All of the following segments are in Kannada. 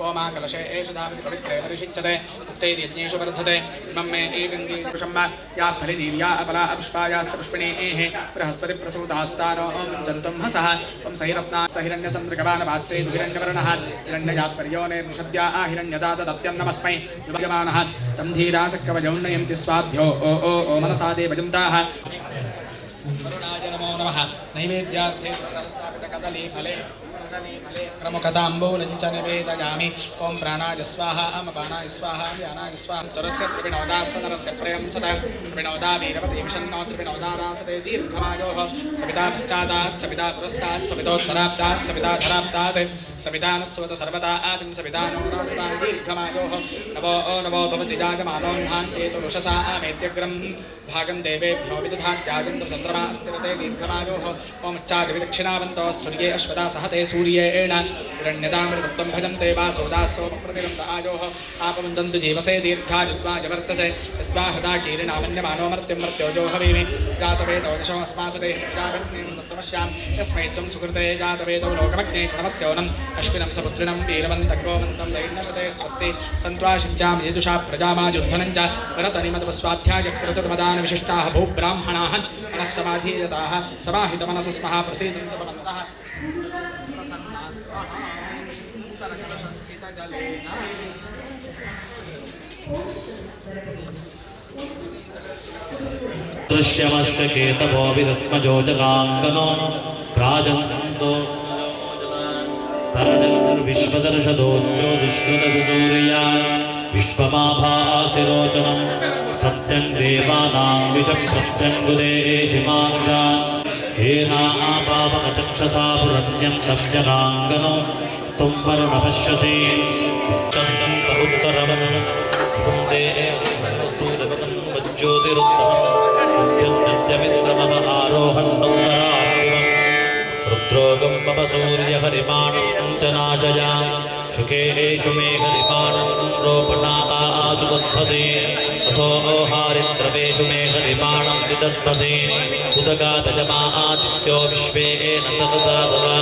ओमा कलशे एषु धामति पवित्रे परिषिच्यते उक्तैर्यज्ञेषु वर्धते इमं मे एकङ्गीपुरुषं या फलिदीर्या अपला अपुष्पायाश्च पुष्पिणीः बृहस्पतिप्रसूतास्तानो जन्तुं हसः त्वं सहिरत्ना सहिरण्यसन्द्रगवानवात्से हिरण्यवर्णः हिरण्यजात्पर्योनेर्निषद्या हिरण्यदातदत्यन्नमस्मै विभजमानः तं धीरासक्कवजौन्नयन्ति स्वाध्यो ओ ओ ओ मनसा देवजन्ताः वरुणाय नमो नमः नैवेद्यार्थे कदलीफले प्रमुखताम्बूलञ्च निवेदयामि ओं प्राणाय स्वाहा अमपानाय स्वाहा व्यानाय स्वाहा चरस्य त्रिविनोदासनरस्य प्रियं सदा त्रिविनोदा वीरवती विषन्नो त्रिविनोदारासते दीर्घमायोः सविता पश्चातात् सविता पुरस्तात् सवितोत्तराब्दात् सविता धराब्दात् सविता नस्वतु सर्वदा आदिं सविता नोरासदा दीर्घमायोः नवो भवति जायमानोन्धान्ते तु रुषसा आमेत्यग्रं भागं देवेभ्यो विदधात्यादिन्द्रचन्द्रमा अस्तिरते दीर्घमायोः ओमुच्चादिविदक्षिणावन्तो स्थूर्ये अश्वदा सहते सूर्येण हिरण्यदामृतत्वं भजन्ते वासोदासोमप्रतिरन्त आयोः आपवन्दन्तु जीवसे दीर्घायुग्मायवर्चसे यस्वा हृदा कीरिणामन्यमानो मर्त्यं मर्त्योजो हवीमि जातवेदो दशमस्मासु देहितमश्यां यस्मै त्वं सुकृते जातवेदो लोकमग्ने गुणमस्योनम् अश्विनं सपुत्रिणं वीरवन्तग्रोमन्तं दैन्यशते स्वस्ति सन्त्वाशिञ्चां यजुषा प्रजामायुर्धनं च वरतनिमतस्वाध्यायकृतमदानविशिष्टाः भूब्राह्मणाः मनः समाधीयताः समाहितमनसः स्मः प्रसीदन्तु भवन्तः प्रसन्ना स्वाहा उत्तरकलशस्थितजलेन दृश्यमस्य केतवो विरत्मजो जगाङ्गनो राजन्तो विश्वदर्शदोच्चो दुष्कृतसूर्या विश्वमाभासिरोचनं प्रत्यं देवानां विषं प्रत्यङ्गुदेशिमांशा येनापापचक्षसा पुरन्यं तं जगाङ्गनो त्वं वरुणपश्यसि उत्तरवनं कुन्दे सूरवनं वज्ज्योतिरुत्तमं आरोहन्नुत्तरात्मं रुद्रोगं मम सूर्यहरिमाणं च नाशया शुकेषु मे हरिमाणं रोपणासु तद्धसे अथो हारिद्रवेषु मे हरिमाणं विदद्धसे उदगातजमादित्यो विश्वेन सतता सदा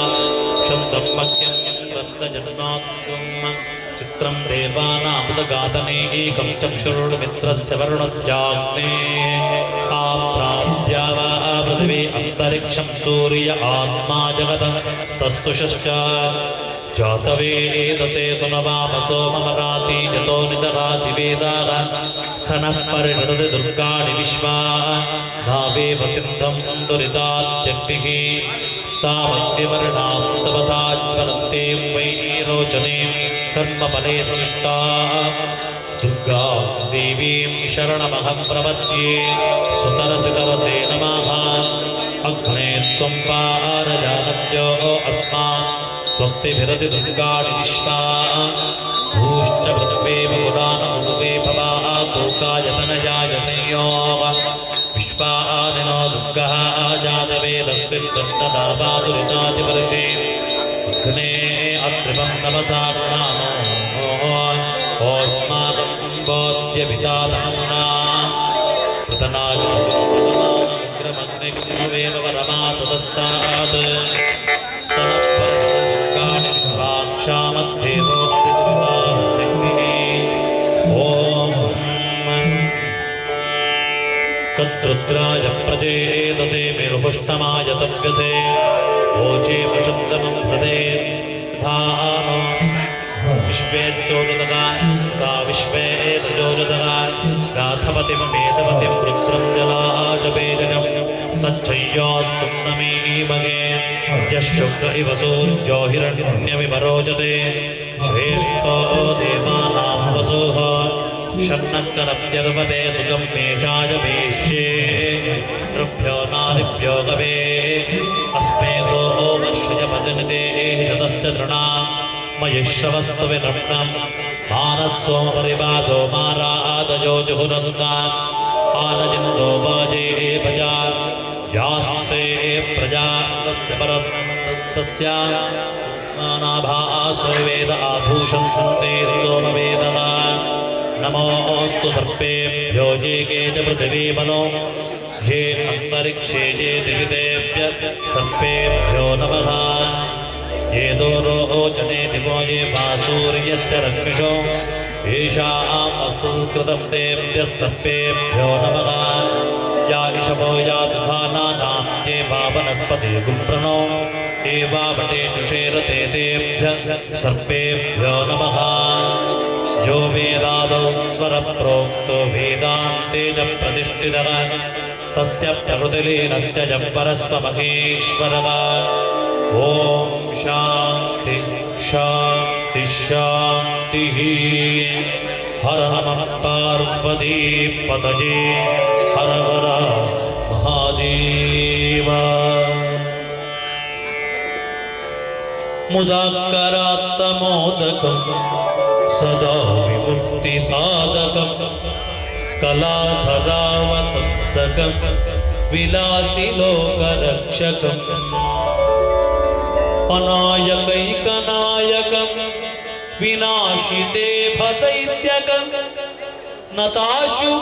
शब्दं मह्यं वन्दजन्मात्मं चित्रं देवानामुदगातने एकं चक्षुर्मित्रस्य वरुणस्याग्नेः आप्राप्त्या वा पृथिवी अन्तरिक्षं सूर्य आत्मा जगतस्तस्तुषश्च जातवेदसे सुनवामसो मम राति यतो निदगाति वेदाः स नः परिणदति दुर्गाणि विश्वा नावेव सिद्धं दुरितात्यग्निः तावद्यवर्णां तपसा ज्वलन्ते वै रोचने कर्मफले दृष्टा दुर्गा देवीं शरणमहं प्रपद्ये सुतरसितरसे नमः अग्ने त्वं पारजानद्यो आत्मा स्वस्ति भिरति दुर्गाणि विश्वा भूश्च पृथ्वे पुराणमुदे भवातोकायतनयाय संयोग विश्वानिनो दुर्गः जातवेदस्विन्दनापादुरितादिवर्षे अग्ने अत्रिपं नमसा गृणानो ओर्माकं बोध्यभितातमुना प्रतनाचग्रमग्निवेदवरमासदस्तात् तद्रुद्राय प्रचेदते मेरुपुष्टमाय तव्यते ओचे वशुद्धमं प्रदे धानो विश्वेत्योजतगा गा विश्वेतजोजतगा गाथपतिममेतपतिं रुद्रं जलाचपेजजं तच्छय्यास्सुम्नमीमगे यशुक्र इव सूर्यो हिरण्यमिव रोचते श्रेष्ठो देवानां वसुः शर्णकरप्यर्वते सुखं मेषाय वेश्ये नृभ्यो नारिभ्यो गवे अस्मे सोमश्रयभजनते शतश्च तृणा मयिश्रवस्तु विनम्नं मानस्सोमपरिवादो मारादयो जुहुनन्ता आनजिन्दो वाजे भजा यास्ते प्रजा तस्या नाभासो वेद आभूषं शन्ते सोमवेदना नमोऽस्तु सर्पेभ्यो ये के च पृथिवीमनो ये अन्तरिक्षे ये दिवितेभ्य सर्पेभ्यो नमः ये दोरो लोचने दिवो ये सूर्यस्य रश्मिषो येषामस्तु कृतं तेभ्यस्तर्पेभ्यो नमः या इषवो या दुधानानां ये वा वनस्पतिर्गुम्प्रणो ये वा वटेचुषेरते तेभ्यः सर्पेभ्यो नमः यो वेदादौ स्वरप्रोक्तो वेदान्ते च प्रतिष्ठितः तस्य प्रकृतिलीनस्य च परस्वमहेश्वरः ॐ शान्ति शान्ति शान्तिः हर नमः पार्वतीपतये हर हर महादेव मुदाकरात्तमोदकं सदा विमुक्तिसाधकं कलाधरावतंसकं विलासिलोकरक्षकम् अनायकैकनायकं विनाशिते भदैत्यकं नताशुभाशुनाशकं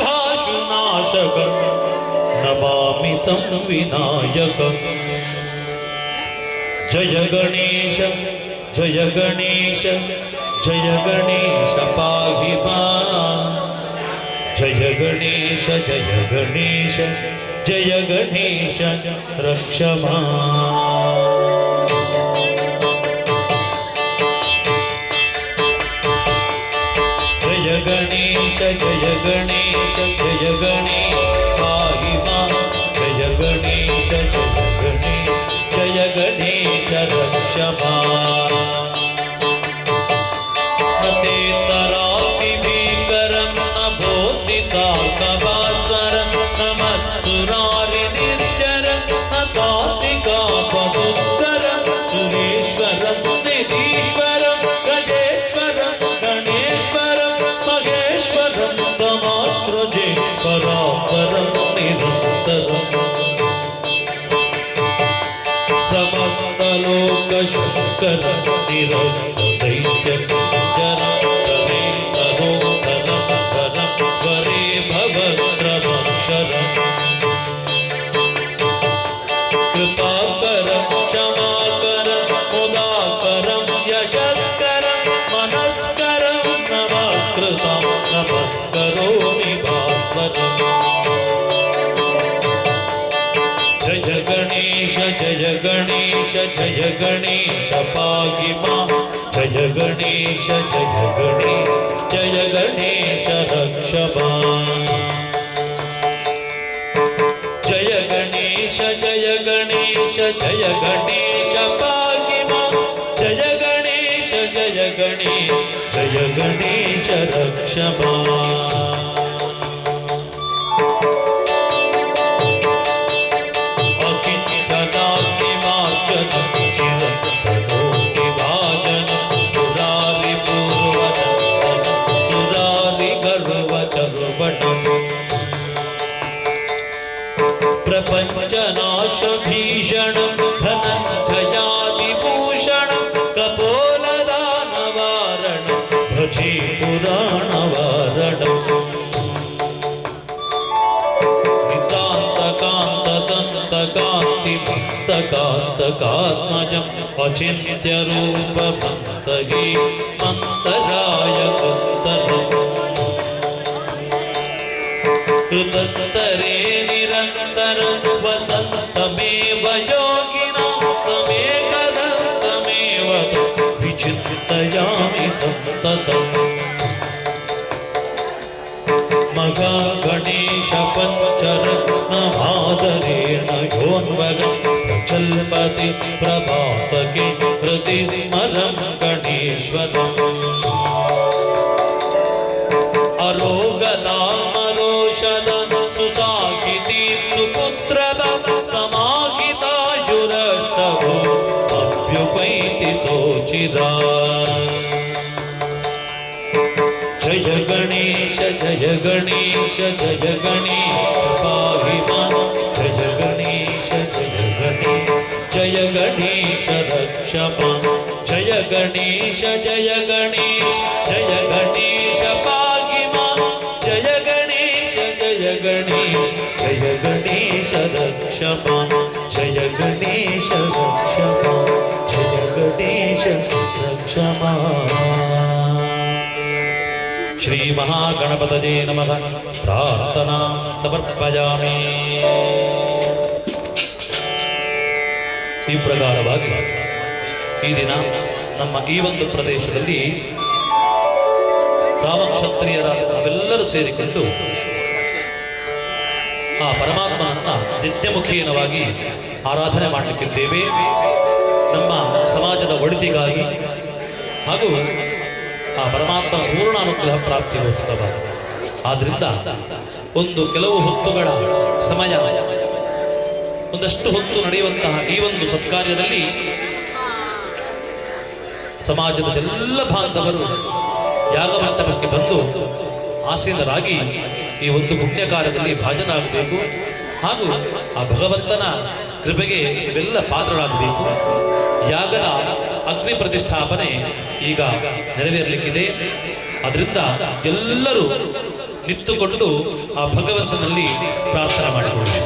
नमामि तं विनायकम् जय गणेश जय गणेश जय गणेश पाहि मां जय गणेश जय गणेश जय गणेश रक्ष मां जय गणेश जय गणेश जय गणेश पाहि मां जय गणेश जय गणेश रक्ष मां न तेतरापि भीकरं न भोतिताकभास्वरं न मत्सुरारिनिर्जरं न तात्विकापदुत्तरं सुरेश्वरं निधीश्वरं गजेश्वरं गणेश्वरं महेश्वरं तमाश्रजे परापरं निरन्तरम् समस्तलोकशङ्कर निरन्तदैत्यजरं वरे भवद्रमक्षरम् कृपाकरं क्षमाकरं मुदाकरं यशस्करं मनस्करं नमस्कृतं नमस्करोमि भास्वरम् जय गणेश जय गणेश जय गणेश पाहि मां जय गणेश जय गणेश रक्ष मां जय गणेश जय गणेश जय गणेश पाहि मां जय गणेश जय गणेश रक्ष मां प्रपञ्चनाश भीषणं धनञ्जयादिभूषणं कपोलदानवारणं भजे पुराणवारणम् नितान्तकान्तदन्तकान्तिभक्तकान्तकात्मजम् अचिन्त्यरूपमन्तगे मन्तराय कुन्तरम् कृतन्तरे निरन्तरं वसन्तमेव योगिनां तमेकदन्तमेव विचिन्तयामि सन्ततम् मगा गणेश पञ्चरत्नमादरेण योन्वगं प्रचल्पति प्रभातके प्रतिस्मरं गणेश्वरम् अरोगतामरोषदं सुसाकिति सुपुत्रदं समाहितायुरष्टभो अभ्युपैति सोचिरा जय गणेश जय गणेश जय गणेश पाहि मां जय गणेश जय गणेश रक्ष मां जय गणेश जय गणेश पाहि मां जय गणेश रक्ष मां जय गणेश रक्ष मां जय गणेश रक्ष क्षमा श्री महागणपतये नमः प्रार्थना समर्पयामि ಈ ಪ್ರಕಾರವಾಗಿ ಈ ದಿನ ನಮ್ಮ ಈ ಒಂದು ಪ್ರದೇಶದಲ್ಲಿ ರಾಮಕ್ಷತ್ರಿಯರಾದ ನಾವೆಲ್ಲರೂ ಸೇರಿಕೊಂಡು ಆ ಪರಮಾತ್ಮನನ್ನ ನಿತ್ಯಮುಖೀನವಾಗಿ ಆರಾಧನೆ ಮಾಡಲಿಕ್ಕಿದ್ದೇವೆ. ನಮ್ಮ ಸಮಾಜದ ಒಳಿತಿಗಾಗಿ ಹಾಗೂ ಆ ಪರಮಾತ್ಮನ ಪೂರ್ಣ ಅನುಗ್ರಹ ಪ್ರಾಪ್ತಿಗೋಸ್ಕರ. ಆದ್ರಿಂದ ಒಂದು ಕೆಲವು ಹೊತ್ತುಗಳ ಸಮಯ, ಒಂದಷ್ಟು ಹೊತ್ತು ನಡೆಯುವಂತಹ ಈ ಒಂದು ಸತ್ಕಾರ್ಯದಲ್ಲಿ ಸಮಾಜದ ಎಲ್ಲ ಬಾಂಧವರು ಯಾಗಮಂಟಪಕ್ಕೆ ಬಂದು ಆಸೀನರಾಗಿ ಈ ಒಂದು ಪುಣ್ಯ ಕಾರ್ಯದಲ್ಲಿ ಭಾಜನರಾಗಬೇಕು ಹಾಗೂ ಆ ಭಗವಂತನ ಕೃಪೆಗೆ ಇವೆಲ್ಲ ಪಾತ್ರರಾಗಬೇಕು. ಯಾಗದ ಅಗ್ನಿ ಪ್ರತಿಷ್ಠಾಪನೆ ಈಗ ನೆರವೇರಲಿಕ್ಕಿದೆ. ಅದರಿಂದ ಎಲ್ಲರೂ ನಿಂತುಕೊಂಡು ಆ ಭಗವಂತನಲ್ಲಿ ಪ್ರಾರ್ಥನೆ ಮಾಡಿಕೊಳ್ಳಿ.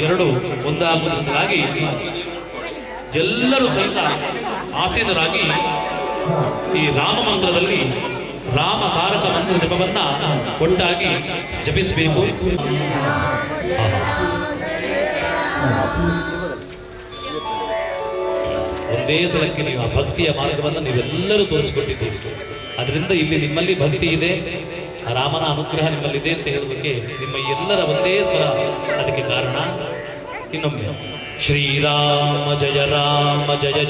ಎರಡು ಒಂದಾಗುವುದಕ್ಕಾಗಿ ಎಲ್ಲರೂ ಸಹಿತ ಆಸೀನರಾಗಿ ಈ ರಾಮ ಮಂತ್ರದಲ್ಲಿ ರಾಮ ತಾರಕ ಮಂತ್ರ ಜಪವನ್ನ ಒಟ್ಟಾಗಿ ಜಪಿಸಬೇಕು. ಒಂದೇ ಸಲಕ್ಕೆ ನೀವು ಆ ಭಕ್ತಿಯ ಮಾರ್ಗವನ್ನು ನೀವೆಲ್ಲರೂ ತೋರಿಸಿಕೊಟ್ಟಿದ್ದೀರಿ. ಅದರಿಂದ ಇಲ್ಲಿ ನಿಮ್ಮಲ್ಲಿ ಭಕ್ತಿ ಇದೆ, ರಾಮನ ಅನುಗ್ರಹ ನಿಮ್ಮಲ್ಲಿದೆ ಅಂತ ಹೇಳೋದಕ್ಕೆ ನಿಮ್ಮ ಎಲ್ಲರ ಒಂದೇ ಸ್ವರ ಅದಕ್ಕೆ ಕಾರಣ. ಇನ್ನೊಮ್ಮೆ ಶ್ರೀರಾಮ ಜಯ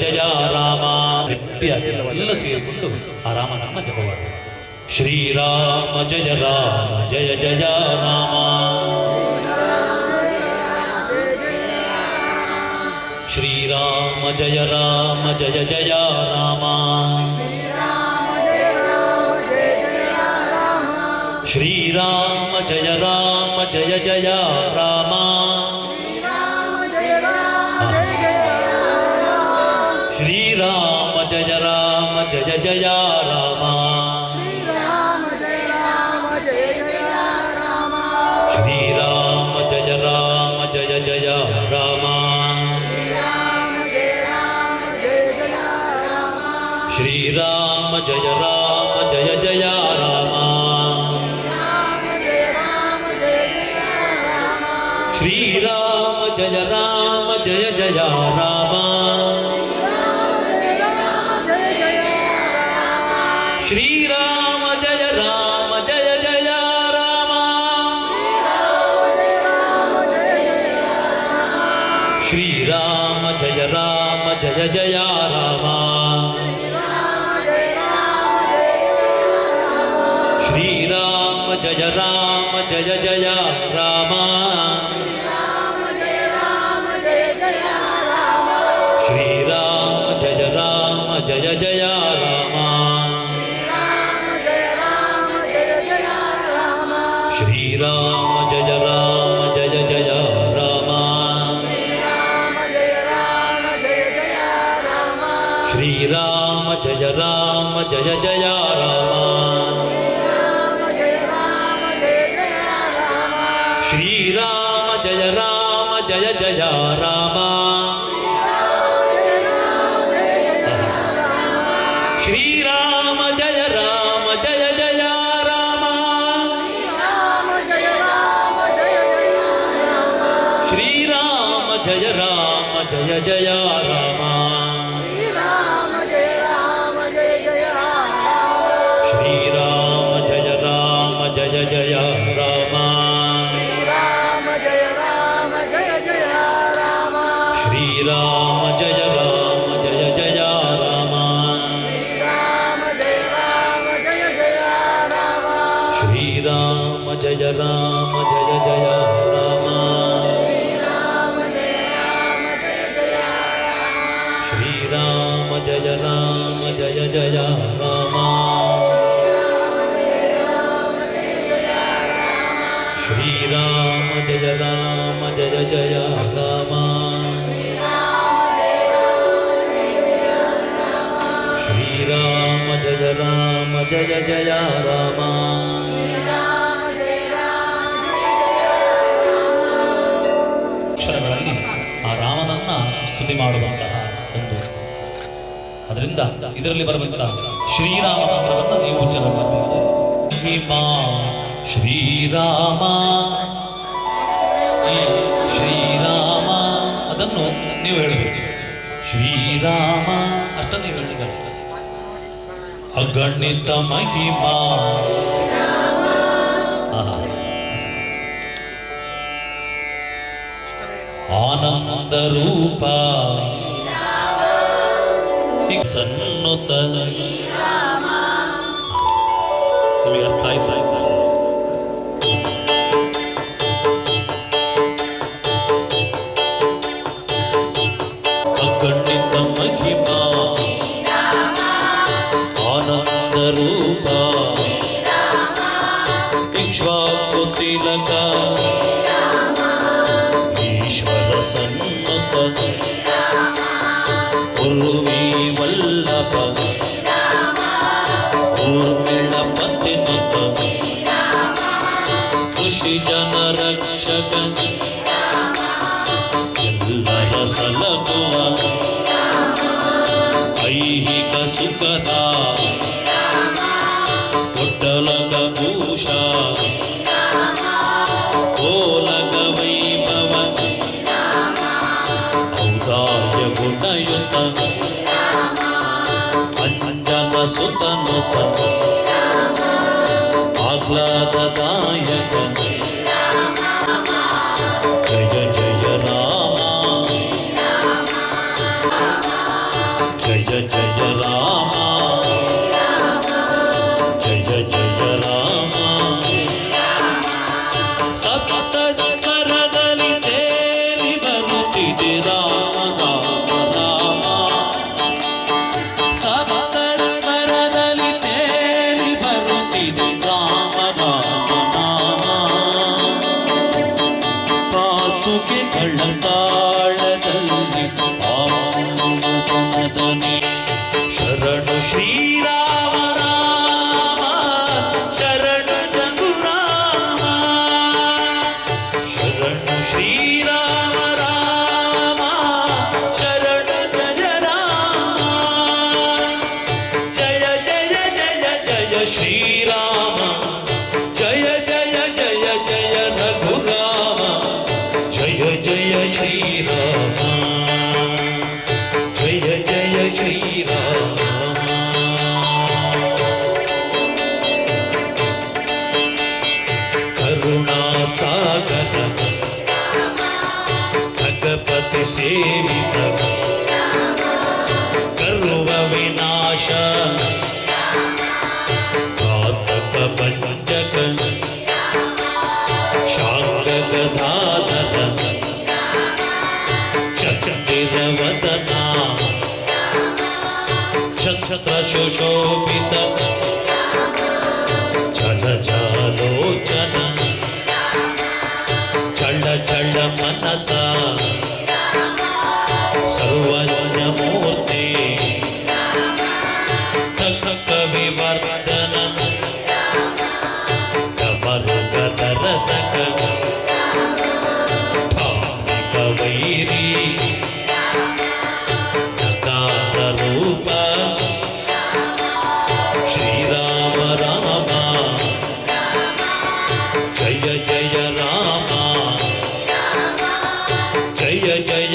ಜಯ ರಾಮ ಎಲ್ಲ ಸೇರಿಕೊಂಡು ಆ ರಾಮನಾಮ ಜಪವಾಡ. ಶ್ರೀರಾಮ ಜಯ ಜಯ ರಾಮ, ಶ್ರೀರಾಮ ಜಯ ಜಯ ರಾಮ, ಶ್ರೀರಾಮ ಜಯ ಜಯ ರಾಮ, ಶ್ರೀರಾಮ ಜಯ ಜಯ ರಾಮ, ಶ್ರೀರಾಮ ಜಯ ಜಯ ರಾಮ, ಶ್ರೀರಾಮ ಜಯ ಜಯ ರಾಮ, ಶ್ರೀರಾಮ ಜಯ ಜಯ ರಾಮ, ಶ್ರೀರಾಮ ಜಯ ಜಯ ರಾಮ, ಶ್ರೀರಾಮ ಜಯ ಜಯ ರಾಮ, ಶ್ರೀರಾಮ ಜಯ ಜಯ ರಾಮ, ಶ್ರೀರಾಮ ಜಯ ಜಯ ರಾಮ, ಶ್ರೀರಾಮ ಜಯ ಜಯ ರಾಮ, ಶ್ರೀರಾಮ ಜಯ ಜಯ ರಾಮ, ಶ್ರೀರಾಮ ಜಯ ಜಯ ರಾಮ, ಶ್ರೀರಾಮ ಜಯ ಜಯ ರಾಮ, ಶ್ರೀರಾಮ ಜಯ ರಾಮ ಜಯ ಜಯ ರಾಮ ಶ್ರೀರಾಮ ಜಯ ರಾಮ ಜಯ ಜಯ ಶ್ರೀರಾಮ ಜಯ ರಾಮ ಜಯ ಜಯ ರಾಮ ಶ್ರೀರಾಮ ಜಯ ರಾಮ ಜಯ ಜಯ ರಾಮ ಶ್ರೀರಾಮ ಜಯ ರಾಮ ಜಯ ಜಯ ರಾಮ ಶ್ರೀರಾಮ ಜಯ ರಾಮ ಜಯ ಜಯ ರಾಮ ಶ್ರೀರಾಮ ಜಯ ರಾಮ ಜಯ ಜಯ ರಾಮ ಶ್ರೀರಾಮ ಜಯ ರಾಮ ಜಯ ಜಯ ರಾಮ ಶ್ರೀರಾಮ ಜಯ ರಾಮ ಜಯ ಜಯ ರಾಮ ಶ್ರೀರಾಮ ಜಯ ರಾಮ ಜಯ ಜಯ ರಾಮ ಅಕ್ಷರಗಳಲ್ಲಿ ಆ ರಾಮನನ್ನ ಸ್ತುತಿ ಮಾಡುವಂತಹ ಒಂದು ಅದರಿಂದ ಇದರಲ್ಲಿ ಬರುವಂತಹ ಶ್ರೀರಾಮ ಮಂತ್ರವನ್ನು ನೀವು ಉಚ್ಚಾರ ಮಾಡಬೇಕು. ಮಹಿಮಾ ಶ್ರೀರಾಮ ಈ ಶ್ರೀರಾಮ ಅದನ್ನು ನೀವು ಹೇಳಬೇಕು. ಶ್ರೀರಾಮ ಅಷ್ಟನ್ನು ನೀವು ಹೇಳಿದ್ದಾರೆ. ಅಗಣಿತ ಮಹಿಮಾ ಆನಂದ ರೂಪ ಸನ್ನುತ ನಿಮಗೆ ಅರ್ಥ ಆಯ್ತಾ? ಅಗಣಿತ ಮಹಿಮಾ ಆನಂದ ರೂಪ ಇಕ್ಷ್ವಾಕು ತಿಲಕ ಈಶ್ವರ ಸನ್ಮತ ಉರ್ವಿ ವಲ್ಲಭ ಊರ್ಮಿಳ ಪತಿನುತ ಋಷಿ ಜನ ರಕ್ಷಕ ಎಲ್ಲರ ಸಲಗುವ ಐಹಿಕ ಸುಖದ ಒಡ್ಡಲಗ ಭೂಷ ಓಲಗ ವೈಭವ ಔದಾರ್ಯ ಗುಣಯುತ ಅಂಜನ ಸುತನುತ ಆಹ್ಲಾದದಾಯಕ ಜಯ ಜಯ ರಾಮ ಜಯ ಜಯ ರಾಮ ಜಯ ಜಯ ರಾಮ ಸಪ್ತ ಸ್ವರದಲ್ಲಿ ತೇಲಿ ಬರುತ್ತಿದೆ ರಾಮ ರಾಮ ಸಪ್ತ ಸ್ವರದಲ್ಲಿ ತೇಲಿ ಬರುತ್ತಿದೆ ರಾಮ ರಾಮ ನಾಮ ಪಾತುಕೆ ಕಳ್ಳತಾಳದಲ್ಲಿ ಆನಂದನಿ ಶರಣು ಶ್ರೀರಾಮ ರಾಮ ಶರಣು ರಘುರಾಮ ಶರಣು ಶ್ರೀರಾಮ ರಾಮ ಶರಣು ಜಯ ರಾಮ ಜಯ ಜಯ ಜಯ ಜಯ ಶ್ರೀರಾಮ ಜಯ ಜಯ ಜಯ ಜಯ ರಘುರಾಮ ಜಯ ಜಯ ಶ್ರೀರಾಮ ಜಯ ಜಯ ಶ್ರೀರಾಮ ಕರುಣಾಸಾಗರ ಭಗಪತಿ ಸೇವಿತ ಕರ್ವ ವಿನಾಶ ಘಾತಕ ಪಂಚಕ ಶಾಂಗ ಗದಾಧರ ಚಕ್ರವದನ ಛತ್ರ ಸುಶೋಭಿತ ಜಲ ಜಾಲೋಚನ ಚಳ ಚಳ ಮನಸ ಸರ್ವಜ್ಞ ಮೂರ್ತಿ ಕವಿವರ್ಧನ ಕಮರುಗದರಸಕ ಭಾವಿಕ ವೈರಿ ನಕಾರ ರೂಪ ಶ್ರೀರಾಮ ರಾಮ ಜಯ ಜಯ ರಾಮ ಜಯ ಜಯ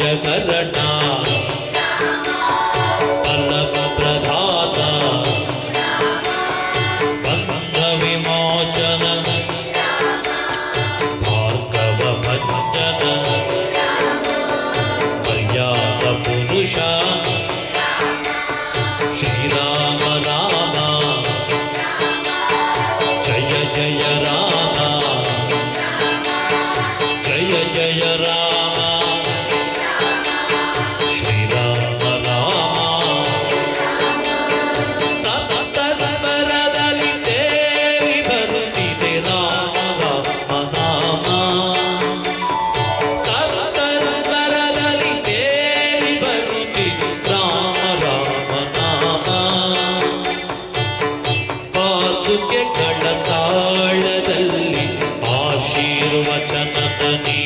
ದೋಷಕರಣ ಫಲಪ್ರದಾತ ಬಂಧ ವಿಮೋಚನ ಭಾರ್ಗವ ಭಂಜನ ಮರ್ಯಾದ ಪುರುಷ ಶ್ರೀರಾಮ ರಾಮ ಜಯ ಜಯ ರಾಮ ಜಯ ಜಯ ರಾಮ ಶ್ರೀರಾಮ ರಾಮ ಸಪ್ತಸ್ವರದಲ್ಲಿ ತೇರಿ ಬರುತ್ತಿದೆ ರಾಮ ನಾಮ ಸಪ್ತಸ್ವರದಲ್ಲಿ ತೇರಿ ಬರುತ್ತಿದೆ ರಾಮ ನಾಮ ಪಾದುಕೆಗಳ ತಾಳದಲ್ಲಿ ಆಶೀರ್ವಚನದನಿ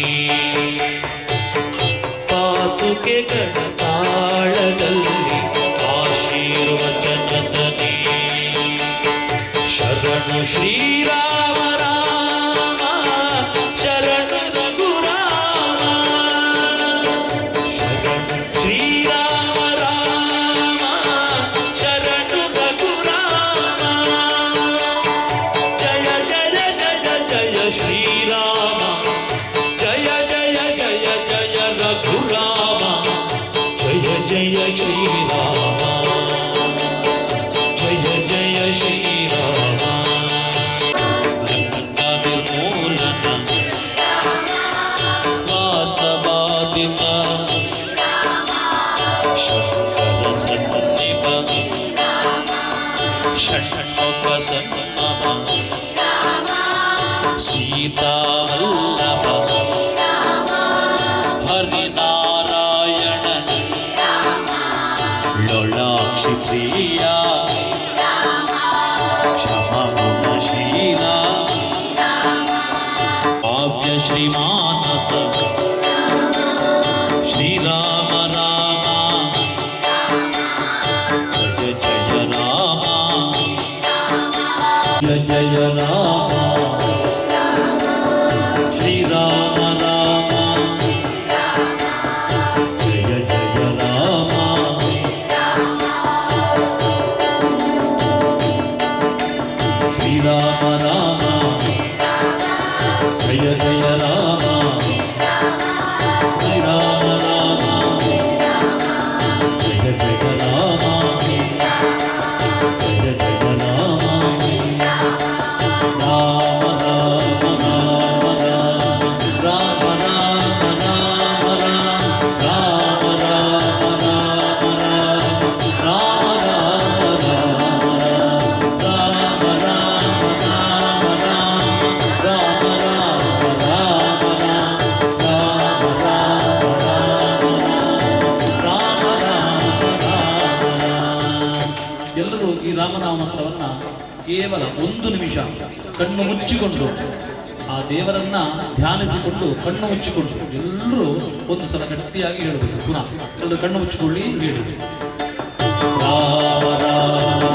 ಪಾದುಕೆಗಳ ತಾಳದಲ್ಲಿ ಆಶೀರ್ವಚನದನಿ ಶರಣು ಶ್ರೀರಾಮ ರಾಮ ಶರಣು ರಘುರಾಮ ಶರಣು ಶ್ರೀರಾಮ ರಾಮ ಶರಣು ರಘುರಾಮ ಜಯ ಜಯ ಜಯ ಜಯ ಶ್ರೀರಾಮ ಜಯ ಜಯ ಜಯ ಜಯ ರಘುರಾಮ ಜಯ ಜಯ ಶ್ರೀರಾಮ ಜಯ ಜಯ ಶ್ರೀರಾಮ ರಂಗ ನಿರ್ಮೂಲನ ವಾಸವಾದಿತ ಶಂಕರ ಸನ್ನಿಭ ಷಣ್ಮುಖ ಸನ್ನಮ ಸೀತಾವಲ್ಲಭ ಹರಿನಾರಾಯಣ ಲೋಲಾಕ್ಷಿ ಪ್ರಿಯ ಕ್ಷಮಗುಣಶೀಲ ಕಾವ್ಯ ಶ್ರೀಮಾನಸ ಶ್ರೀರಾಮ ರಾಮ ಜಯ ಜಯ ರಾಮ ಜಯ ಜಯ ರಾಮ ಶ್ರೀರಾಮ ರಾಮ ಜಯ ಜಯ ರಾಮ ಶ್ರೀರಾಮ ರಾಮ ಜಯ ಜಯ ರಾಮ ಶ್ರೀರಾಮ ರಾಮ ಜಯ ಜಯ ರಾಮ ಜಯ ಜಯ ರಾಮ ರಾಮ ರಾಮ ರಾಮ ರಾಮ ರಾಮ ರಾಮ ರಾಮ ರಾಮ ರಾಮ ಎಲ್ಲರೂ ಈ ರಾಮನಾಮ ಮಂತ್ರವನ್ನ ಕೇವಲ 1 ನಿಮಿಷ ಕಣ್ಣು ಮುಚ್ಚಿಕೊಂಡು ಆ ದೇವರನ್ನ ಧ್ಯಾನಿಸಿಕೊಂಡು ಕಣ್ಣು ಮುಚ್ಚಿಕೊಂಡು ಎಲ್ಲರೂ ಒಂದು ಸಲ ಗಟ್ಟಿಯಾಗಿ ಹೇಳಬೇಕು. ಪುನಃ ಎಲ್ಲರೂ ಕಣ್ಣು ಮುಚ್ಚಿಕೊಳ್ಳಿ, ಹೇಳಿ ರಾಮ ರಾಮ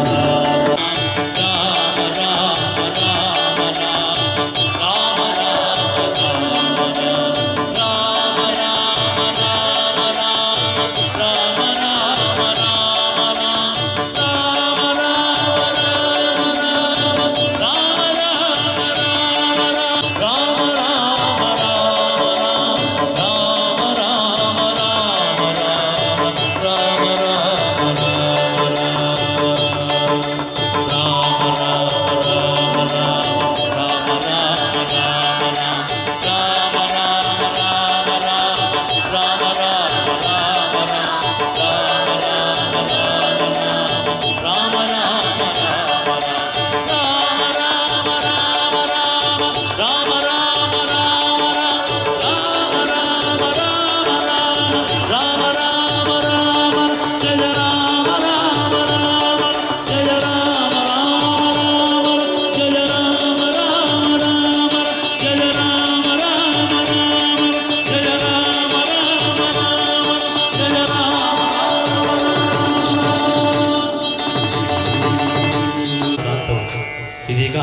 ಇದೀಗ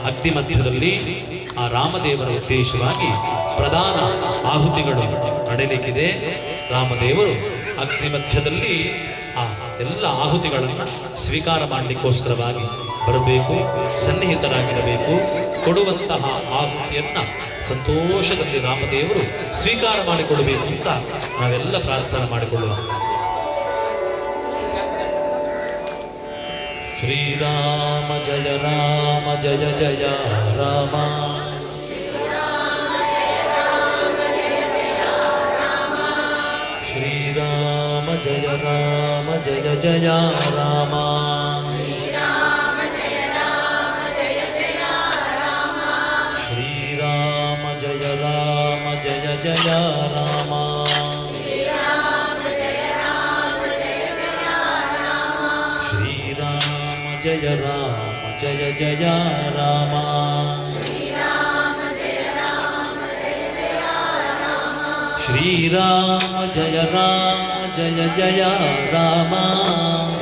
ಅಗ್ನಿ ಮಧ್ಯದಲ್ಲಿ ಆ ರಾಮದೇವರ ಉದ್ದೇಶವಾಗಿ ಪ್ರಧಾನ ಆಹುತಿಗಳು ನಡೆಯಲಿಕ್ಕಿದೆ. ರಾಮದೇವರು ಅಗ್ನಿ ಮಧ್ಯದಲ್ಲಿ ಆ ಎಲ್ಲ ಆಹುತಿಗಳನ್ನು ಸ್ವೀಕಾರ ಮಾಡಲಿಕ್ಕೋಸ್ಕರವಾಗಿ ಬರಬೇಕು, ಸನ್ನಿಹಿತರಾಗಿರಬೇಕು. ಕೊಡುವಂತಹ ಆಹುತಿಯನ್ನ ಸಂತೋಷದಲ್ಲಿ ರಾಮದೇವರು ಸ್ವೀಕಾರ ಮಾಡಿಕೊಡಬೇಕು ಅಂತ ನಾವೆಲ್ಲ ಪ್ರಾರ್ಥನೆ ಮಾಡಿಕೊಳ್ಳುವ. ಶ್ರೀರಾಮ ಜಯ ರಾಮ ಜಯ ಜಯ ರಾಮ. ಶ್ರೀರಾಮ ಜಯ ರಾಮ ಜಯ ಜಯ ರಾಮ. ಶ್ರೀರಾಮ ಜಯ ರಾಮ ಜಯ ಜಯ ರಾಮ. ಶ್ರೀರಾಮ ಜಯ ರಾಮ ಜಯ ಜಯ ರಾಮ. ಶ್ರೀರಾಮ ಜಯ ರಾಮ ಜಯ ಜಯ ರಾಮ. ಶ್ರೀರಾಮ ಜಯ ರಾಮ ಜಯ ಜಯ ರಾಮ. ಶ್ರೀರಾಮ ಜಯ ರಾಮ ಜಯ ಜಯ ರಾಮ.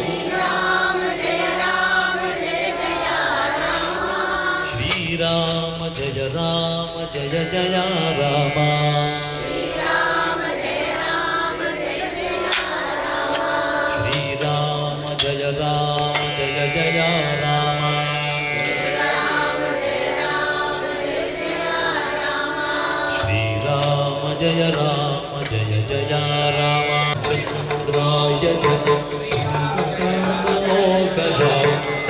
ಶ್ರೀರಾಮ ಜಯ ರಾಮ ಜಯ ಜಯ ರಾಮ. ಶ್ರೀರಾಮ ಜಯ ರಾಮ ಜಯ ಜಯ ರಾಮ. ಶ್ರೀರಾಮ ಜಯ ರಾಮ ಜಯ ಜಯ ರಾಮ. ಶ್ರೀರಾಮ ಜಯ ರಾಮ ಜಯ ಜಯ ರಾಮ. ಶ್ರೀರಾಮ ಜಯ ರಾಮ ಜಯ ಜಯ ರಾಮ. ಚಂದ್ರಾಯ ಜಗಮೋಗಲ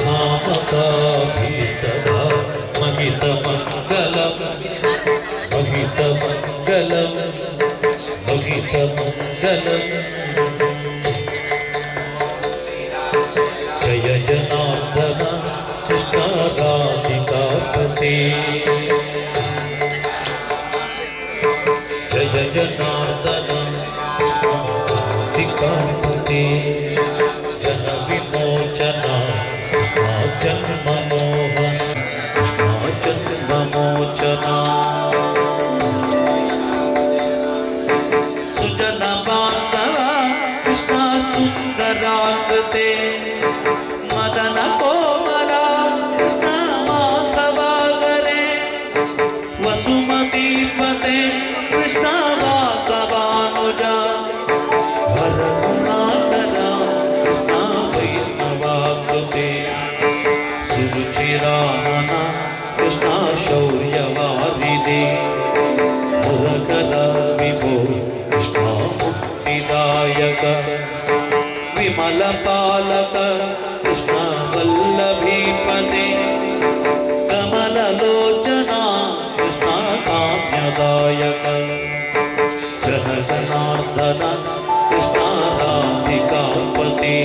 ನಾಮಕಾಭೀಷ್ಟದ ಮಹಿತ ಮಂಗಲಂ ಮಹಿತ ಮಂಗಲಂ ಮಹಿತ ಮಂಗಲಂ. ಜಯ ಜನಾರ್ದನ ಕೃಷ್ಣ ರಾಧಿಕಾಪತಿ. ಜಯ ಜನಾರ್ದನ ರಾಧಿಕಾಪತಿ. ಜನ ವಿಮೋಚನ ಕೃಷ್ಣ ಜನ್ಮ ಮೋಹನ ಕೃಷ್ಣ ಜನ್ಮ ಮೋಚನ. ಸುಜನ ಬಾಂಧವ ಕೃಷ್ಣ ಸುಂದರಾಕೃತೆ. ಮದನ ಕೋಮಲ ಕೃಷ್ಣ ಮಾಧವಾಗರೆ. ವಸುಮತೀಪತೆ ಕೃಷ್ಣ ವಾಸವಾನುಜ. ವರಗುಣಾಕರ ಕೃಷ್ಣ ವೈಷ್ಣವಾಕೃತೆ. ಸುರುಚಿರಾನನ ಕೃಷ್ಣ ಶೌರ್ಯವಾರಿದೆ. ಮುರಕರ ವಿಭೋ ಕೃಷ್ಣ ಮುಕ್ತಿದಾಯಕ. ವಿಮಲ ಪಾಲಕ ಕೃಷ್ಣ ವಲ್ಲಭೀಪತೆ. ಕಮಲಲೋಚನ ಕೃಷ್ಣ ಕಾಮ್ಯದಾಯಕ. ಜನ ಜನಾರ್ದನ ಕೃಷ್ಣ ರಾಧಿಕಾಪತಿ.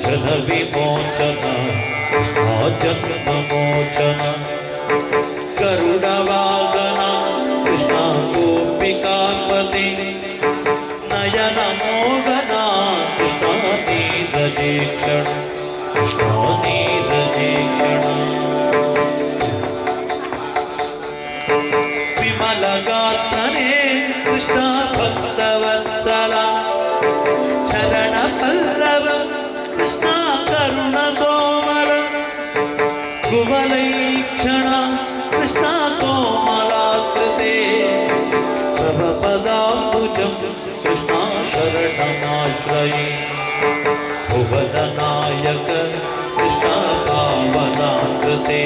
ಜನ ವಿಮೋಚನ ಕೃಷ್ಣ ಜನ್ಮ ಮೋಚನ. ಗರುಡವಾಗನ ಕೃಷ್ಣ ಗೋಪಿಕಾಪತಿ. ನಯನ ಮೋಗನ ಕೃಷ್ಣ ನೀರಜೇಕ್ಷಣ ಕೃಷ್ಣ ನೀರಜೇಕ್ಷಣ. ವಿಮಲ ಗಾತ್ರನೇ ಕೃಷ್ಣ ಭಕ್ತವತ್ಸಲ. ಶರಣ ಪಲ್ಲವ ಕೃಷ್ಣ ಕರುಣ ಕೋಮಲ. ಕುವಲೈಕ್ಷಣ ಕೃಷ್ಣ ಕೋಮಲಾಕೃತೆ. ಪ್ರಭಪದಾಂಬುಜಂ ಕೃಷ್ಣ ಶರಣಮಾಶ್ರಯೇ. ಭುವನನಾಯಕ ಕೃಷ್ಣ ಪಾವನಾಕೃತೆ.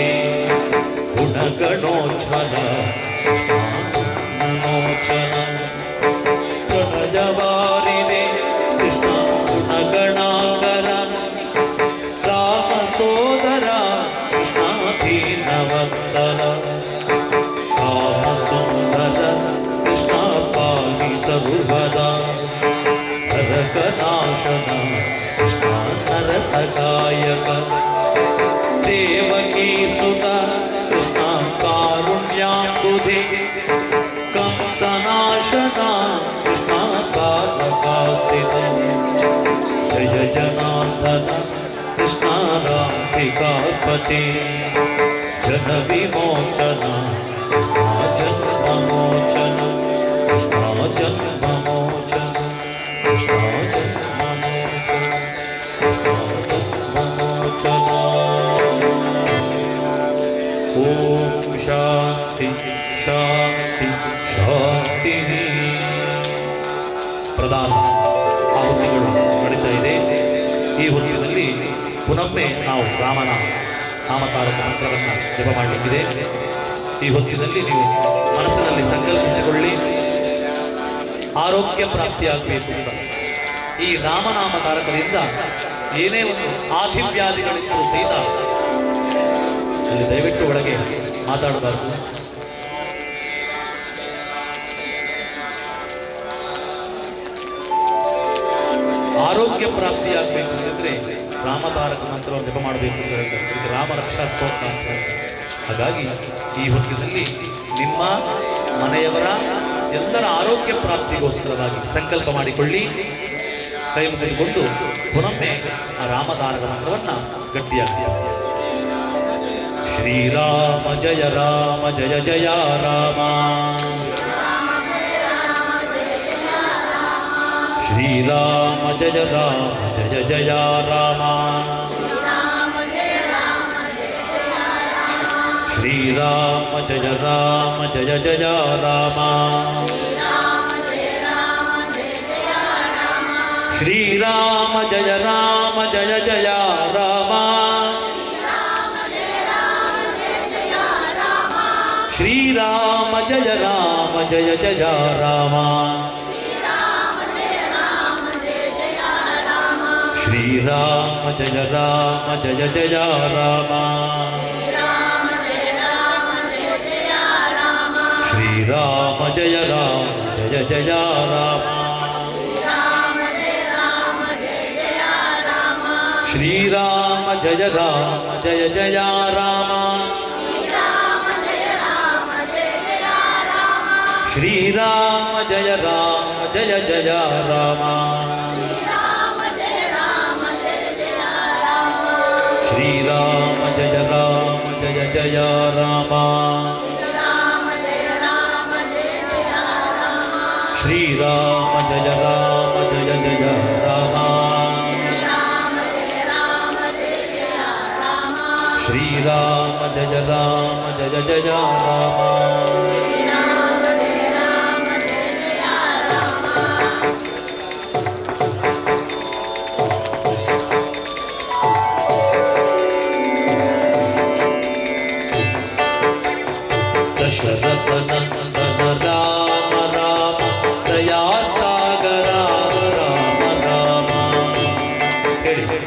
ಗುಣಗಣೋಜ್ವಲ ಕೃಷ್ಣ ಗುಣಮೋಚನ. ಪ್ರಣಯವಾರಿದೆ ಕೃಷ್ಣ ಗುಣಗಣಾಕರ. ರಾಮ ಸೋದರ ಕೃಷ್ಣ ದೀನವತ್ಸಲ. ಕಾಮ ಸುಂದರ ಕೃಷ್ಣ ಪಾಹಿ ಸರ್ವದಾ. ನರಕನಾಶನ ಕೃಷ್ಣ ನರಸಗಾಯಕ. ದೇವಕೀ ಸುತ ಕೃಷ್ಣ ಕಾರುಣ್ಯಾಂಬುಧೆ. ಕಂಸನಾಶನ ಕೃಷ್ಣ ಪಾದಕಾಸ್ಥಿತ. ಜಯ ಜನಾರ್ದನ ಕೃಷ್ಣ ರಾಧಿಕಾಪತಿ. ಜನ ವಿಮೋಚನ ಕೃಷ್ಣ ಜನ್ಮ ಮೋಚನ ಕೃಷ್ಣ ಜನ್ಮ ಮೋಚನ ಕೃಷ್ಣ ಜನ್ಮ ಮೋಚನ ಕೃಷ್ಣ ಜನ್ಮ ಮೋಚನ. ಓಂ ಶಾಂತಿ ಶಾಂತಿ ಪ್ರಧಾನ ಆಹುತಿಗಳು ನಡೀತಾ ಇದೆ. ಈ ಹೊತ್ತಿನಲ್ಲಿ ಪುನೊಮ್ಮೆ ನಾವು ರಾಮನ ನಾಮತಾರಕ ಮಂತ್ರವನ್ನು ಜಪ ಮಾಡಲಿಕ್ಕಿದೆ. ಈ ಹೊತ್ತಿನಲ್ಲಿ ನೀವು ಮನಸ್ಸಿನಲ್ಲಿ ಸಂಕಲ್ಪಿಸಿಕೊಳ್ಳಿ, ಆರೋಗ್ಯ ಪ್ರಾಪ್ತಿಯಾಗಬೇಕು ಅಂತ. ಈ ರಾಮನಾಮತಾರಕದಿಂದ ಏನೇ ಒಂದು ಆಧಿವ್ಯಾಧಿಗಳಿದ್ದರೂ ಸಹಿತ ಅಲ್ಲಿ ದಯವಿಟ್ಟು ಒಳಗೆ ಮಾತಾಡಬಾರದು. ಆರೋಗ್ಯ ಪ್ರಾಪ್ತಿಯಾಗಬೇಕು ಅಂತಂದ್ರೆ ರಾಮತಾರಕ ಮಂತ್ರವನ್ನು ಜಪ ಮಾಡಬೇಕು ಅಂತ ಹೇಳ್ತಾರೆ. ಇದಕ್ಕೆ ರಾಮ ರಕ್ಷಾ ಸ್ತೋತ್ರ ಅಂತ ಹೇಳ್ತಾರೆ. ಹಾಗಾಗಿ ಈ ಹೊತ್ತಿನಲ್ಲಿ ನಿಮ್ಮ ಮನೆಯವರ ಎಲ್ಲರ ಆರೋಗ್ಯ ಪ್ರಾಪ್ತಿಗೋಸ್ಕರವಾಗಿ ಸಂಕಲ್ಪ ಮಾಡಿಕೊಳ್ಳಿ. ಕೈ ಮುಗಿದುಕೊಂಡು ಪುನೊಮ್ಮೆ ಆ ರಾಮತಾರಕ ಮಂತ್ರವನ್ನು ಗಟ್ಟಿಯಾಗಿ ಶ್ರೀರಾಮ ಜಯ ರಾಮ ಜಯ ಜಯ ರಾಮ, ಶ್ರೀರಾಮ ಜಯ ರಾಮ ಜಯ ಜಯ ರಾಮ, ಶ್ರೀರಾಮ ಜಯ ರಾಮ ಜಯ ಜಯ ರಾಮ, ಶ್ರೀರಾಮ ಜಯ ರಾಮ ಜಯ ಜಯ ರಾಮ, ಶ್ರೀರಾಮ ಜಯ ರಾಮ ಜಯ ಜಯ ರಾಮ, ಶ್ರೀರಾಮ ಜಯ ರಾಮ ಜಯ ಜಯ ರಾಮ, ಶ್ರೀರಾಮ ಜಯ ರಾಮ ಜಯ ಜಯ ರಾಮ, ಶ್ರೀರಾಮ ಜಯ ರಾಮ ಜಯ ಜಯ ರಾಮ, ಶ್ರೀರಾಮ ಜಯ ರಾಮ ಜಯ ಜಯ ರಾಮ, ಶ್ರೀರಾಮ ಜಯ ರಾಮ ಜಯ ಜಯ ರಾಮ, ಶ್ರೀರಾಮ ಜಯ ರಾಮ ಜಯ ಜಯ ರಾಮ, ಶ್ರೀರಾಮ ಜಯ ರಾಮ ಜಯ ಜಯ ರಾಮ. ದಶರಥ ನಂದನ ರಾಮ ರಾಮ ದಯಾ ಸಾಗರ ರಾಮ ರಾಮ. ಹೇಳಿ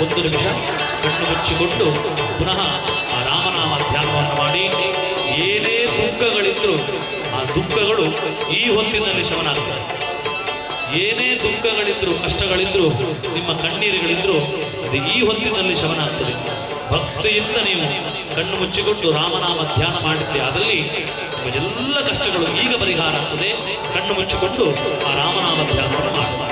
ಒಂದು ನಿಮಿಷ ಕಣ್ಣು ಮುಚ್ಚಿಕೊಂಡು ಪುನಃ ಆ ರಾಮನಾಮ ಧ್ಯಾನವನ್ನು ಮಾಡಿ ಏನೇ ದುಃಖಗಳಿದ್ರು ಆ ದುಃಖಗಳು ಈ ಹೊತ್ತಿನಲ್ಲಿ ಶಮನ ಆಗ್ತದೆ. ಏನೇ ದುಃಖಗಳಿದ್ರು ಕಷ್ಟಗಳಿದ್ರು ನಿಮ್ಮ ಕಣ್ಣೀರುಗಳಿದ್ರು ಅದು ಈ ಹೊತ್ತಿನಲ್ಲಿ ಶಮನ ಆಗ್ತದೆ. ಭಕ್ತಿಯಿಂದ ನೀವು ಕಣ್ಣು ಮುಚ್ಚಿಕೊಂಡು ರಾಮನಾಮ ಧ್ಯಾನ ಮಾಡಿದ್ದೆ ಆದಲ್ಲಿ ನಿಮಗೆಲ್ಲ ಕಷ್ಟಗಳು ಈಗ ಪರಿಹಾರ ಆಗ್ತದೆ. ಕಣ್ಣು ಮುಚ್ಚಿಕೊಂಡು ಆ ರಾಮನಾಮ ಧ್ಯಾನವನ್ನು ಮಾಡುವ.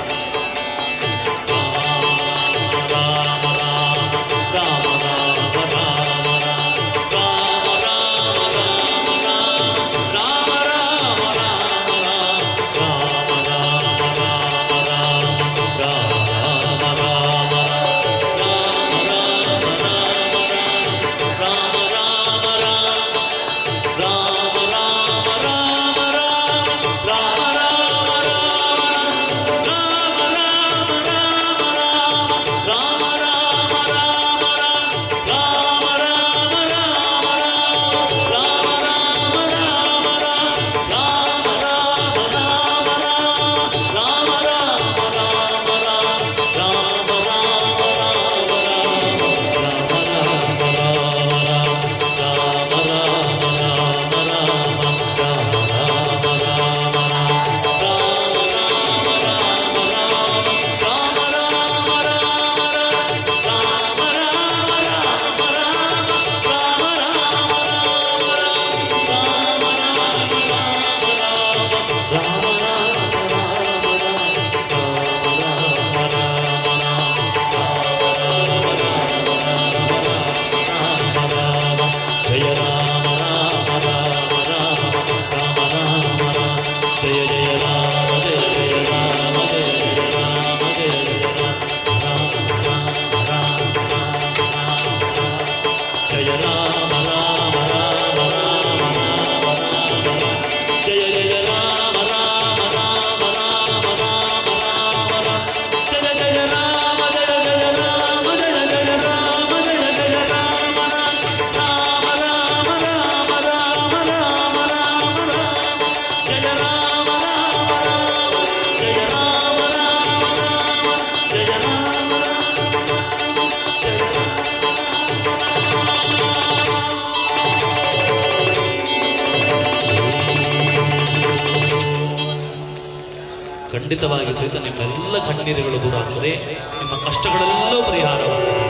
ಖಂಡಿತವಾಗಿ ಚೈತನ್ಯ ನಿಮ್ಮೆಲ್ಲ ಕಣ್ಣೀರುಗಳು ದೂರ ಆಗ್ತದೆ. ನಿಮ್ಮ ಕಷ್ಟಗಳೆಲ್ಲ ಪರಿಹಾರವಾಗ್ತದೆ.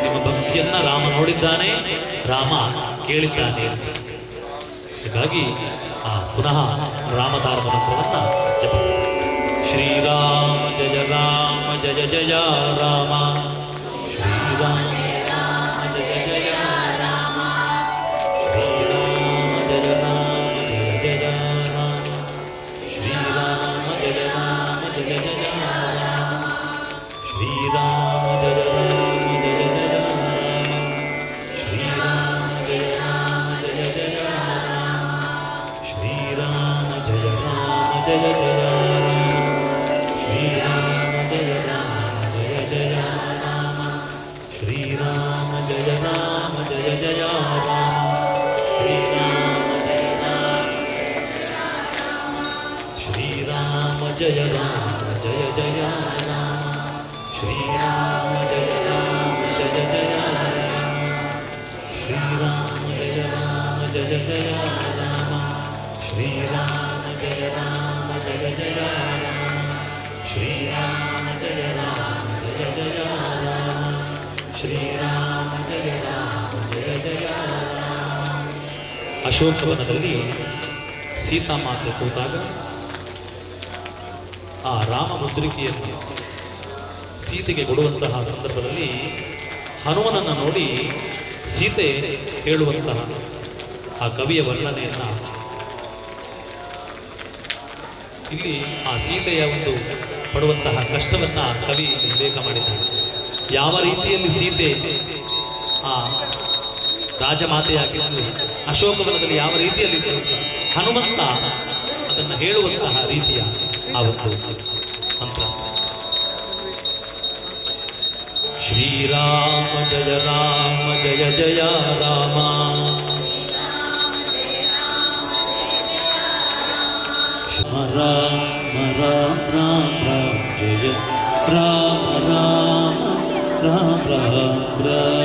ನಿಮ್ಮ ಭಕ್ತಿಯನ್ನ ರಾಮ ನೋಡಿದ್ದಾನೆ, ರಾಮ ಕೇಳಿದ್ದಾನೆ. ಹೀಗಾಗಿ ಪುನಃ ರಾಮತಾರಕ ಮಂತ್ರವನ್ನ ಜಪ. ಶ್ರೀರಾಮ ಜಯ ರಾಮ ಜಯ ಜಯ ರಾಮ, ಶ್ರೀರಾಮ ಜಯ ಜಯ ರಾಮ, ಶ್ರೀರಾಮ ಜಯ ರಾಮ ಜಯ ಜಯ ರಾಮ, ಶ್ರೀರಾಮ ಜಯ ರಾಮ ಜಯ ಜಯ ರಾಮ, ಶ್ರೀರಾಮ ಜಯ ರಾಮ ಜಯ ಜಯ ರಾಮ, ಶ್ರೀರಾಮ ಜಯ ರಾಮ ಜಯ ಜಯ ರಾಮ, ಶ್ರೀರಾಮ ಜಯ ರಾಮ ಜಯ ಜಯ ರಾಮ, ಶ್ರೀರಾಮ ಜಯ ರಾಮ ಜಯ ಜಯ ರಾಮ, ಶ್ರೀರಾಮ ಜಯ ರಾಮ ಜಯ ಜಯ ರಾಮ, ಶ್ರೀರಾಮ ಜಯ ರಾಮ, ಶ್ರೀರಾಮ ಜಯ ರಾಮ ಜಯ ಜಯ ರಾಮ, ಶ್ರೀರಾಮ ಜಯ ರಾಮ ಜಯ ಜಯ ರಾಮ, ಶ್ರೀರಾಮ ಜಯ ರಾಮ ಜಯ ಜಯ ರಾಮ, ಶ್ರೀರಾಮ ಜಯ ರಾಮ ಜಯ ಜಯ ರಾಮ, ಶ್ರೀರಾಮ ಜಯ ರಾಮ ಜಯ ಜಯ ರಾಮ, ಶ್ರೀರಾಮ ಜಯ ರಾಮ ಜಯ ಜಯ ರಾಮ. ಅಶೋಕವನದಲ್ಲಿ ಸೀತಾಮಾತೆ ಕೂತಾಗ ಆ ರಾಮ ಮುದ್ರಿಕೆಯನ್ನು ಸೀತೆಗೆ ಕೊಡುವಂತಹ ಸಂದರ್ಭದಲ್ಲಿ ಹನುಮನನ್ನು ನೋಡಿ ಸೀತೆ ಹೇಳುವಂತಹ ಆ ಕವಿಯ ವರ್ಣನೆಯನ್ನ ಇಲ್ಲಿ ಆ ಸೀತೆಯ ಒಂದು ಪಡುವಂತಹ ಕಷ್ಟವನ್ನ ಕವಿ ಉಲ್ಲೇಖ ಮಾಡಿದ್ದಾನೆ. ಯಾವ ರೀತಿಯಲ್ಲಿ ಸೀತೆ ಆ ರಾಜಮಾತೆಯಾಗಿದ್ದು ಅಶೋಕವನದಲ್ಲಿ ಯಾವ ರೀತಿಯಲ್ಲಿ ಹನುಮಂತ ಅದನ್ನು ಹೇಳುವಂತಹ ರೀತಿಯ ಆ ಒಂದು ಮಂತ್ರ. ಶ್ರೀರಾಮ ಜಯ ರಾಮ ಜಯ ಜಯ ರಾಮ, ರಾಮ ರಾಮ ರಾಮ ರಾಮ ಜಯ ರಾಮ ರಾಮ ರಾಮ ರಾಮ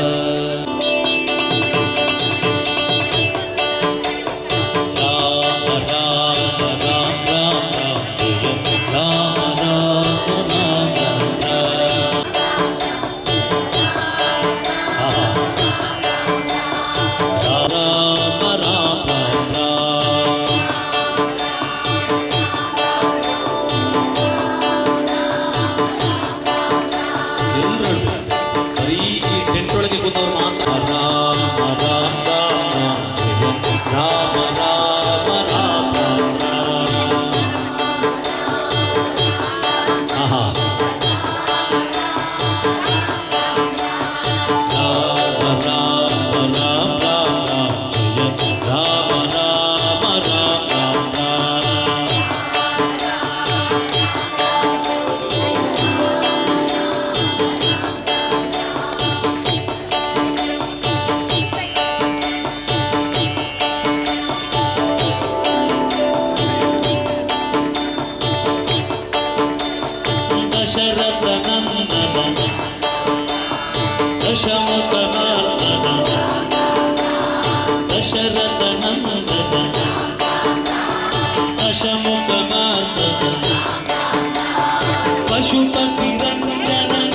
पशुपति रंजन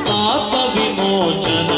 पाप विमोचन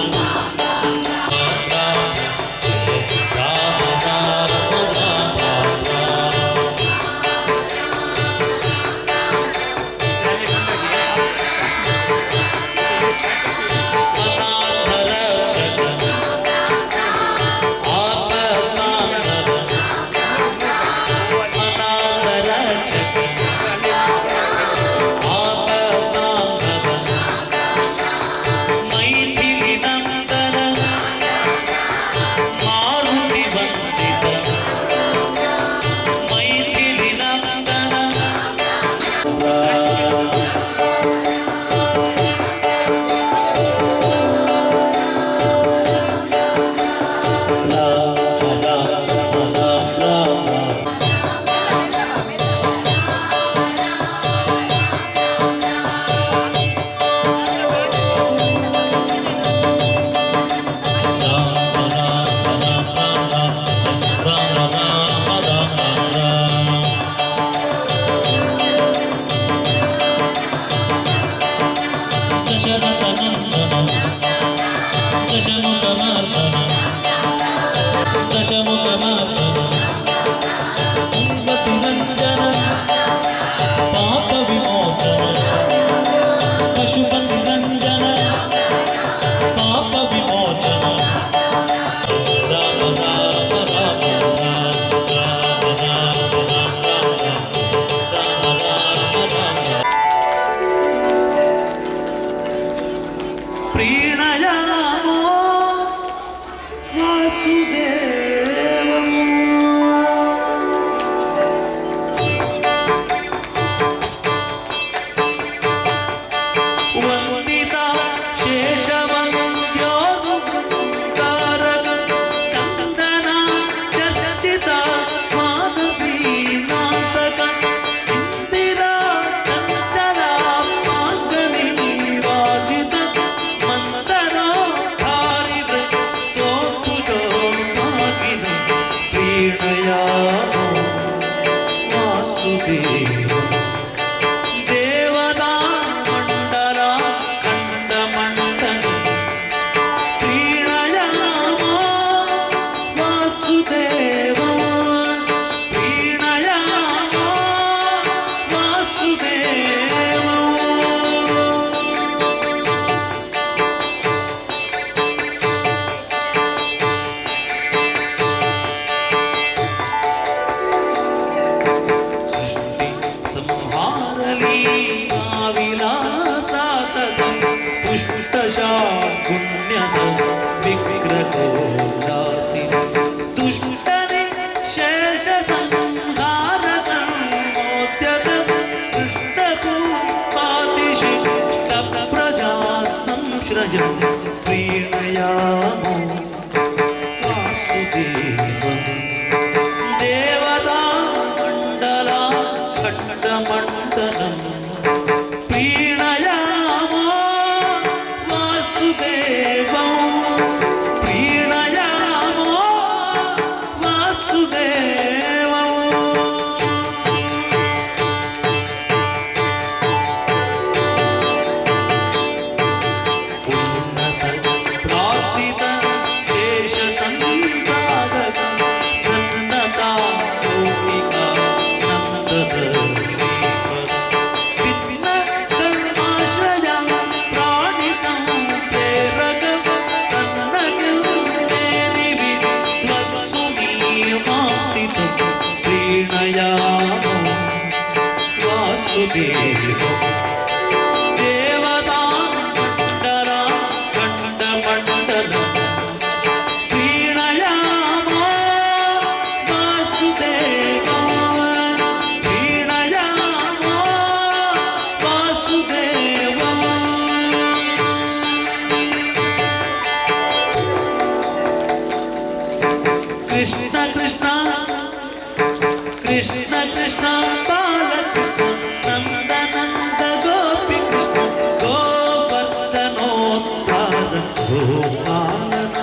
ಗೋಪಾಲನ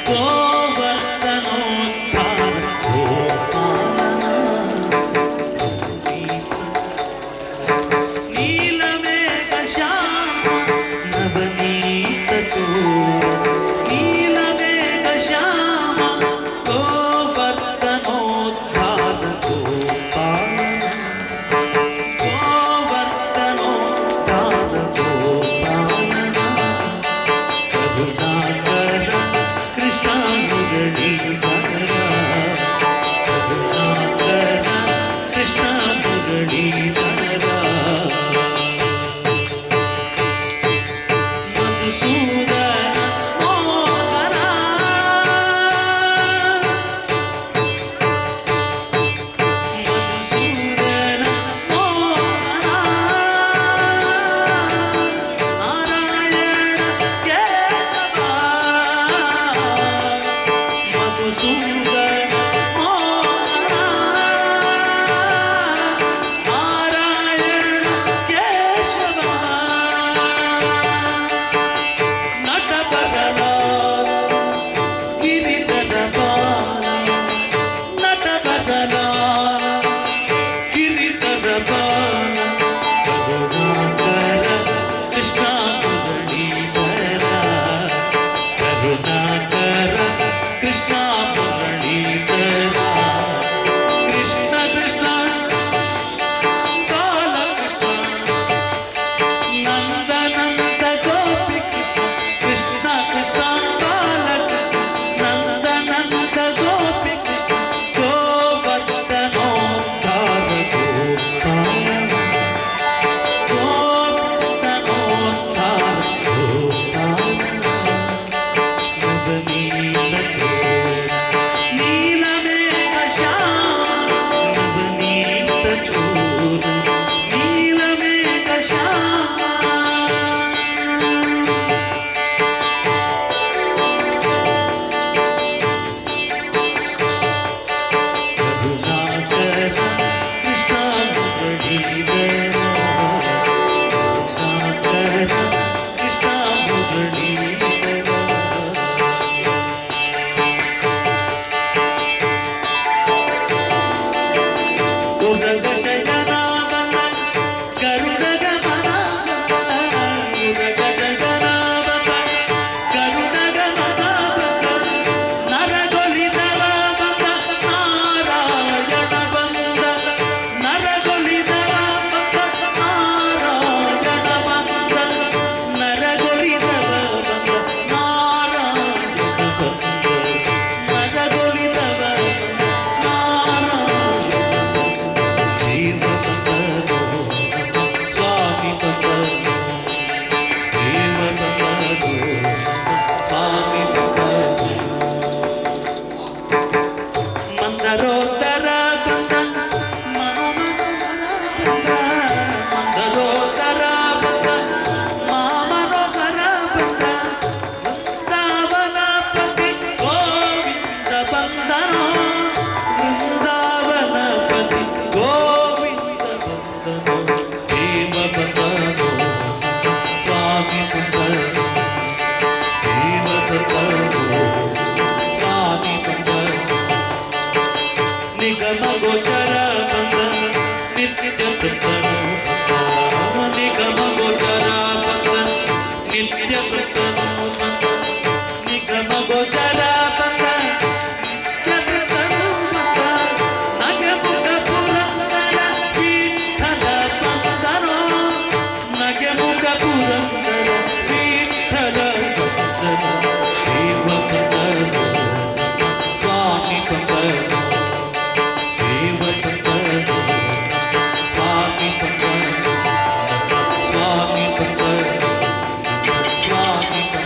ಗೋವರ್ಧನೋದ್ಧಾರ ಗೋಪಾಲನ ನೀಲಮೇಘ ಶ್ಯಾಮ ನವನೀತ ಚೋರ ನೀಲಮೇಘ ಶ್ಯಾಮ ಗೋವರ್ಧನೋದ್ಧಾರ ಗೋಪಾಲನ ಗೋವರ್ಧನೋದ್ಧಾರ ಗೋಪಾಲನ ಕರುಣಾಕರ ಕೃಷ್ಣ ಮುರಳೀಧರ ಕರುಣಾಕರ ಕೃಷ್ಣ ಮುರಳೀಧರ ಮಧುಸೂದನ ಮೋಹನ ಮಧುಸೂದನ ಮೋಹನ ನಾರಾಯಣ ಕೇಶವ ಮಧುಸೂದನ ಮೋಹನ ನಾರಾಯಣ ಕೇಶವ ನಟಬರಲಾಲ ಗಿರಿಧರ ಬಾಲ ನಟಬರಲಾಲ ಗಿರಿಧರ ಬಾಲ ಕರುಣಾಕರ ಕೃಷ್ಣ ಮುರಳೀಧರ ಕರುಣಾಕರ ಕೃಷ್ಣ ಮುರಳೀಧರ ಕೃಷ್ಣ ಕೃಷ್ಣ ಬಾಲಕೃಷ್ಣ ನಂದ ನಂದ ಗೋಪಿ ಕೃಷ್ಣ ಕೃಷ್ಣ ಕೃಷ್ಣ ಬಾಲಕೃಷ್ಣ ನಂದ ನಂದ ಗೋಪಿ ಕೃಷ್ಣ ಗೋವರ್ಧನೋದ್ಧಾರ ಗೋಪಾಲನ ಗೋವರ್ಧನೋದ್ಧಾರ ಗೋಪಾಲನ ನವನೀತ ಚೋರ ನೀಲಮೇಘ ಶ್ಯಾಮ ನವನೀತ ಚೋರ ನೀಲಮೇಘ ಶ್ಯಾಮ ಕರುಣಾಕರ ಕೃಷ್ಣ ಮುರಳೀಧರ ಕರುಣಾಕರ ಕೃಷ್ಣ ಮುರಳೀಧರ ಉರಗ ಶಯನಾವನ ಗರುಡಗಮನ ಉರಗ ಶಯನಾವನ ಗರುಡಗಮನ ನರಗೊಲಿದವ ಬಂದ ನಾರಾಯಣ ಬಂದ ನರಗೊಲಿದವ ಬಂದ ನಾರಾಯಣ ಬಂದ ನರಗೊಲಿದವ ಬಂದ ನಾರಾಯಣ ಬಂದ ನರಗೊಲಿದವ ಬಂದ ನಾರಾಯಣ ದೇವ ಬಂದನು ಸ್ವಾಮಿ ಬಂದನು ದೇವ ಬಂದನು ಸ್ವಾಮಿ ಬಂದನು ಮಂದರೋದರ ಬಂದ ಮನೋಮನೋಹರ ಬಂದ ಮಂದರೋದರ ಬಂದ ಮಾಮನೋಹರ ಬಂದ ವೃಂದಾವನಪತಿ ಗೋವಿಂದ ಬಂದನೋ ವೃಂದಾವನಪತಿ ಗೋವಿಂದ ಬಂದನೋ ದೇವ ಬಂದನೋ ಸ್ವಾಮಿ ಬಂದನೋ ದೇವ ಬಂದನೋ ಸ್ವಾಮಿ ಬಂದನೋ ನಿಗಮ ಗೋಚರ ಬಂದ ನಿತ್ಯ ವೃತ್ತನು ನಿಗಮ ಗೋಚರ ಬಂದ ನಿತ್ಯ ವೃತ್ತನು ಬಂದ ನಿಗಮ ಗೋಚರ ಬಂದ ನಿತ್ಯ ವೃತ್ತನು ಬಂದ ನಗೆಮುಖ ಪುರಂದರ ವಿಠಲ ಬಂದನೋ ನಗೆಮುಖ ಪುರಂದರ ವಿಠಲ ಬಂದನೋ ದೇವ ಬಂದನೋ ಸ್ವಾಮಿ ಬಂದನೋ ದೇವ ಬಂದನೋ ಸ್ವಾಮಿ ಬಂದನೋ ಸ್ವಾಮಿ ಬಂದನೋ ಸ್ವಾಮಿ ಬಂದನೋ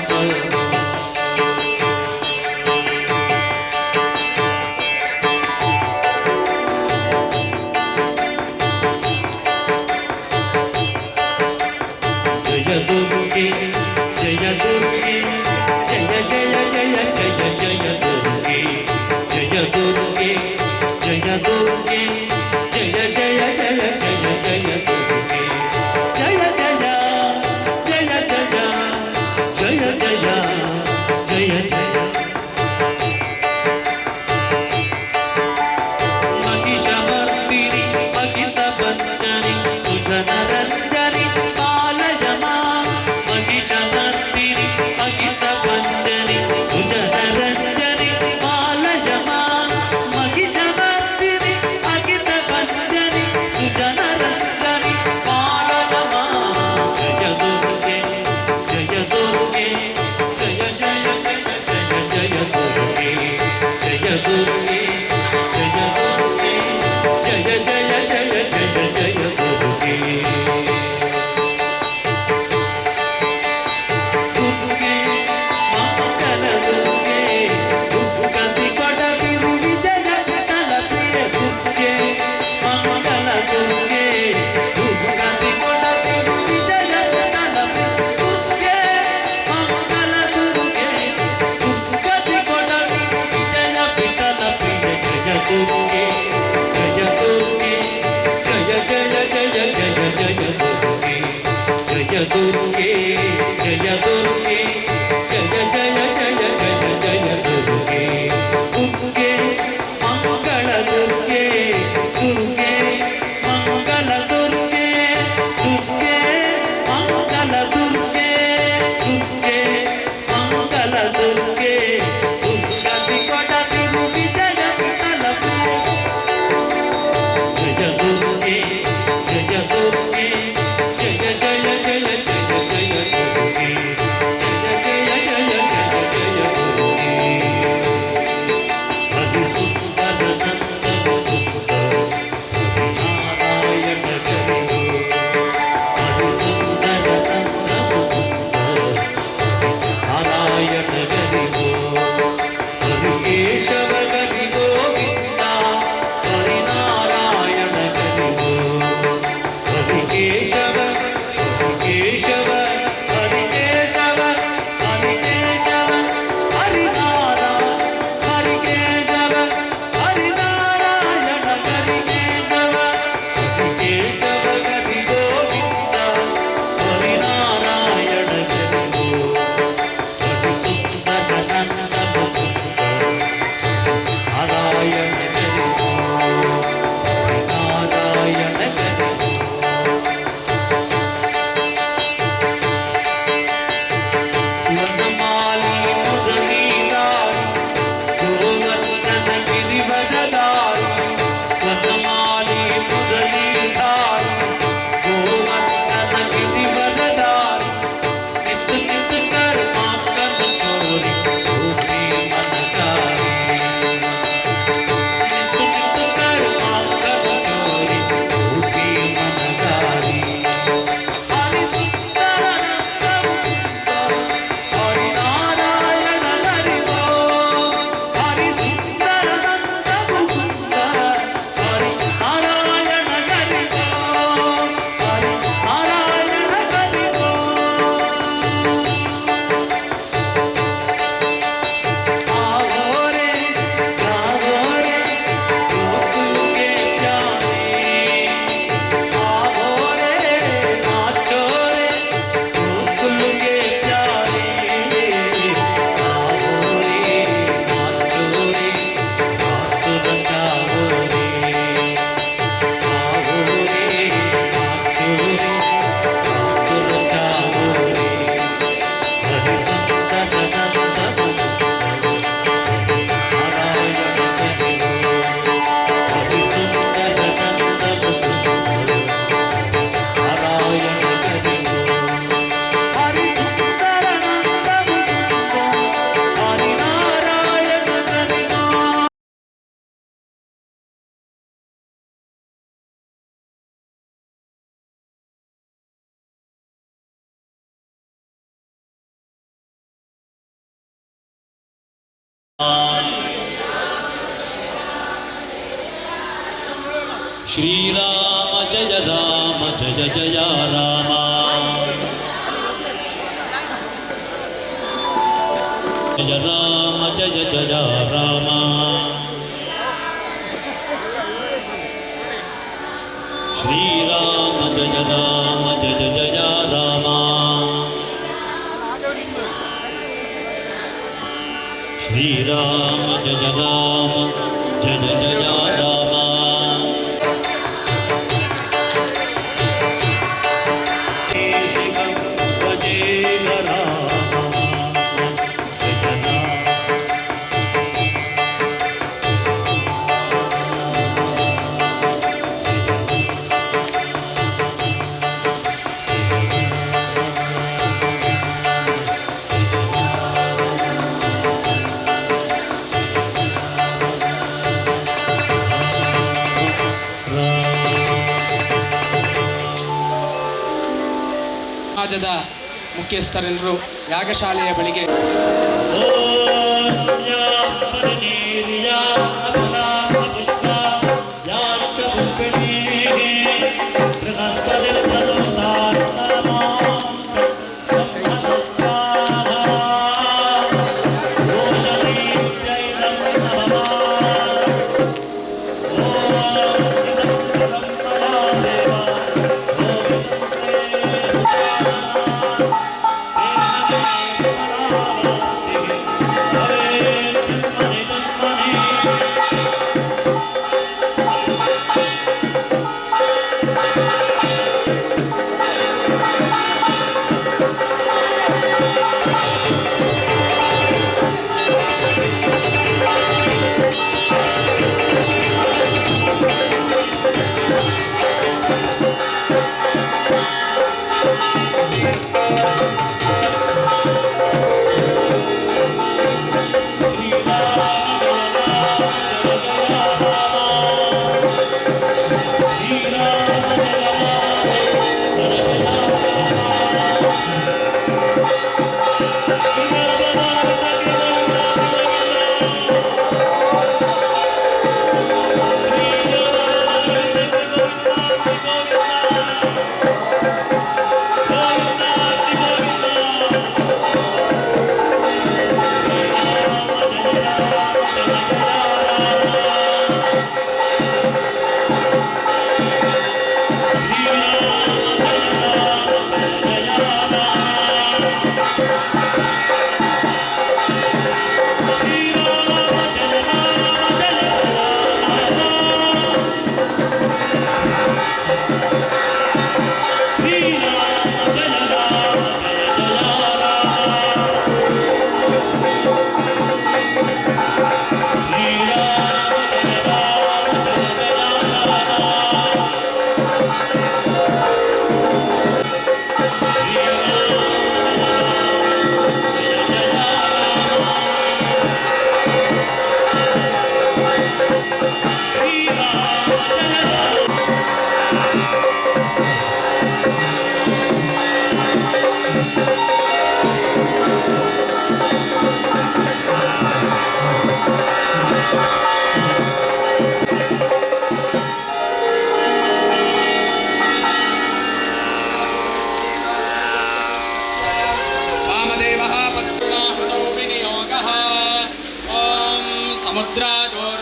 ಜಯ ದುರ್ಗೆ ಜಯ ಜಯ ಜಯ ಜಯ ಜಯ ದುರ್ಗೆ ದುರ್ಗೆ ಮಂಗಳ ದುರ್ಗೆ ದುರ್ಗೆ ಮಂಗಳ ದುರ್ಗೆ ದುರ್ಗೆ ಮಂಗಳ ದುರ್ಗೆ ದುರ್ಗೆ ಮಂಗಳ ದುರ್ಗೆ ದುರ್ಗತಿ ಕೊಡದಿರು ವಿಜಯ ವಿಠಲವೇ ಜಯ ದುರ್ಗೆ ಜಯ ದುರ್ಗೆ ಜಯ ಜಯ ಜಯ ಜಯ ಜಯ ದುರ್ಗೆ ಜಯ ಜಯ ಜಯ ಜಯ ಜಯ ದುರ್ಗೆ ಹರಿಸುಂದರ ನಂದನ ಸುಂದರ ಹರಿನಾರಾಯಣ ಗರಿಗೋ ಹರಿಸುಂದರ ನಂದನ ಸುಂದರ ಹರಿನಾರಾಯಣ ಗರಿಗೋ ಹರಿಕೇಶವ ಗರಿ ಗೋವಿಂದ ಹರಿನಾರಾಯಣ ಗರಿಗೋ ಹರಿಕೇಶವ ಹರಿಕೇಶವ ಹರಿಕೇಶವ ಹರಿಕೇಶವ ಹರಿನಾರಾಯಣ ಹರಿಕೇಶವ ಹರಿನಾರಾಯಣ ಹರಿಕೇಶವ ಹರಿಕೇಶವ ಗರಿ ಗೋವಿಂದ ಹರಿನಾರಾಯಣ ಗರಿಗೋ ಹರಿಸುಂದರ ನಂದನ ಸುಂದರ ನಾರಾಯಣ ಗರಿಗೋ ಹರಿನಾರಾಯಣ ಗರಿಗೋ ವನಮಾಲಿ ಮುರಳೀಧಾರಿ ಗೋವರ್ಧನ ಗಿರಿವರಧಾರಿ ವನಮಾಲಿ ಮುರಳೀಧಾರಿ ಗೋವರ್ಧನ ಗಿರಿವರಧಾರಿ ನಿತ್ಯ ನಿತ್ಯ ಕರ್ಮಾಂಗನ ಚೋರಿ ಗೋಪಿ ಮನಕಾರಿ ನಿತ್ಯ ನಿತ್ಯ ಕರ್ಮಾಂಗನ ಚೋರಿ ಗೋಪಿ ಮನಕಾರಿ ಹರಿಸುಂದರ ನಂದನ ಸುಂದರ ಹರಿನಾರಾಯಣ ಹರಿಗೋ ಹರಿಸುಂದರ ನಂದನ ಸುಂದರ ಹರಿನಾರಾಯಣ ಹರಿಗೋ ಹರಿನಾರಾಯಣ ಹರಿಗೋ ಆಗೋರೆ ಗಾಗೋರೆ ಗೋಕುಲಕ್ಕೆ ಜಾನೆ ಆಗೋರೆ ನಾಚೋರೆ ಗೋಕುಲಕ್ಕೆ ಜಾನೆ ಆಗೋರೆ ನಾಚೋರೆ ಮಾತುರ ಚಾಗೋರೆ ಆಗೋರೆ ನಾಚೋರೆ ಮಾತುರ ಚಾಗೋರೆ ಹರಿಸುಂದರ ನಂದನ ನಾರಾಯಣ ಗರಿಗೋ ಹರಿಸುಂದರ ನಂದನ ನಾರಾಯಣ ಗರಿಗೋ ಹರಿಸುಂದರ ನಂದನ ಹರಿನಾರಾಯಣ ಗರಿಗೋ ಶ್ರೀರಾಮ ಜಯ ರಾಮ ಜಯ ಜಯ ರಾಮ ಜಯ ರಾಮ ಜಯ ಜಯ ರಾಮ ಶ್ರೀರಾಮ ಜಯ ರಾಮ ಜಯ ಜಯ ರಾಮ ಶ್ರೀರಾಮ ಜಯ ರಾಮ ಜಯ ಜಯ ರಾಮ ಶಿವಂ ಭಜೇಗ ರಾಮ ಜಯ ರಾಮ ಸಮಾಜದ ಮುಖ್ಯಸ್ಥರೆಲ್ಲರೂ ಯಾಗಶಾಲೆಯ ಬಳಿಗೆ Oh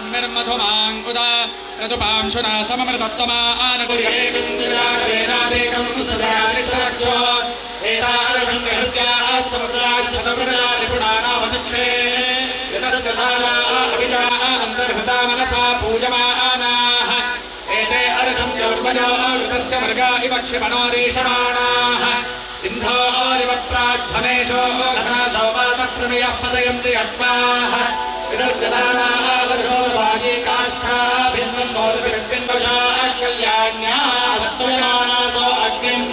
समुद्राजोर्मिर्मधुमाङ्कुदा ऋतुपांशुना सममृतत्तमानगुर्येकं सदारित्राक्षो एतारशङ्कहत्याः समुद्राच्छतमृणारिपुणानावचक्षे यतस्य धारा अभिजाः अन्तर्हृता मनसा पूजमानाः एते अर्षं योर्वयो ऋतस्य मृगा इव क्षिपणो देशमाणाः सिन्धोरिव प्राध्वनेशो घना सौपातप्रमियः पदयन्ति यत्त्वाः इदस्य दानाः वर्षोर्वाजी काष्ठा भिन्नं मोर्भिर्बिन्वशाः कल्याण्यावस्वयानासो अग्निम्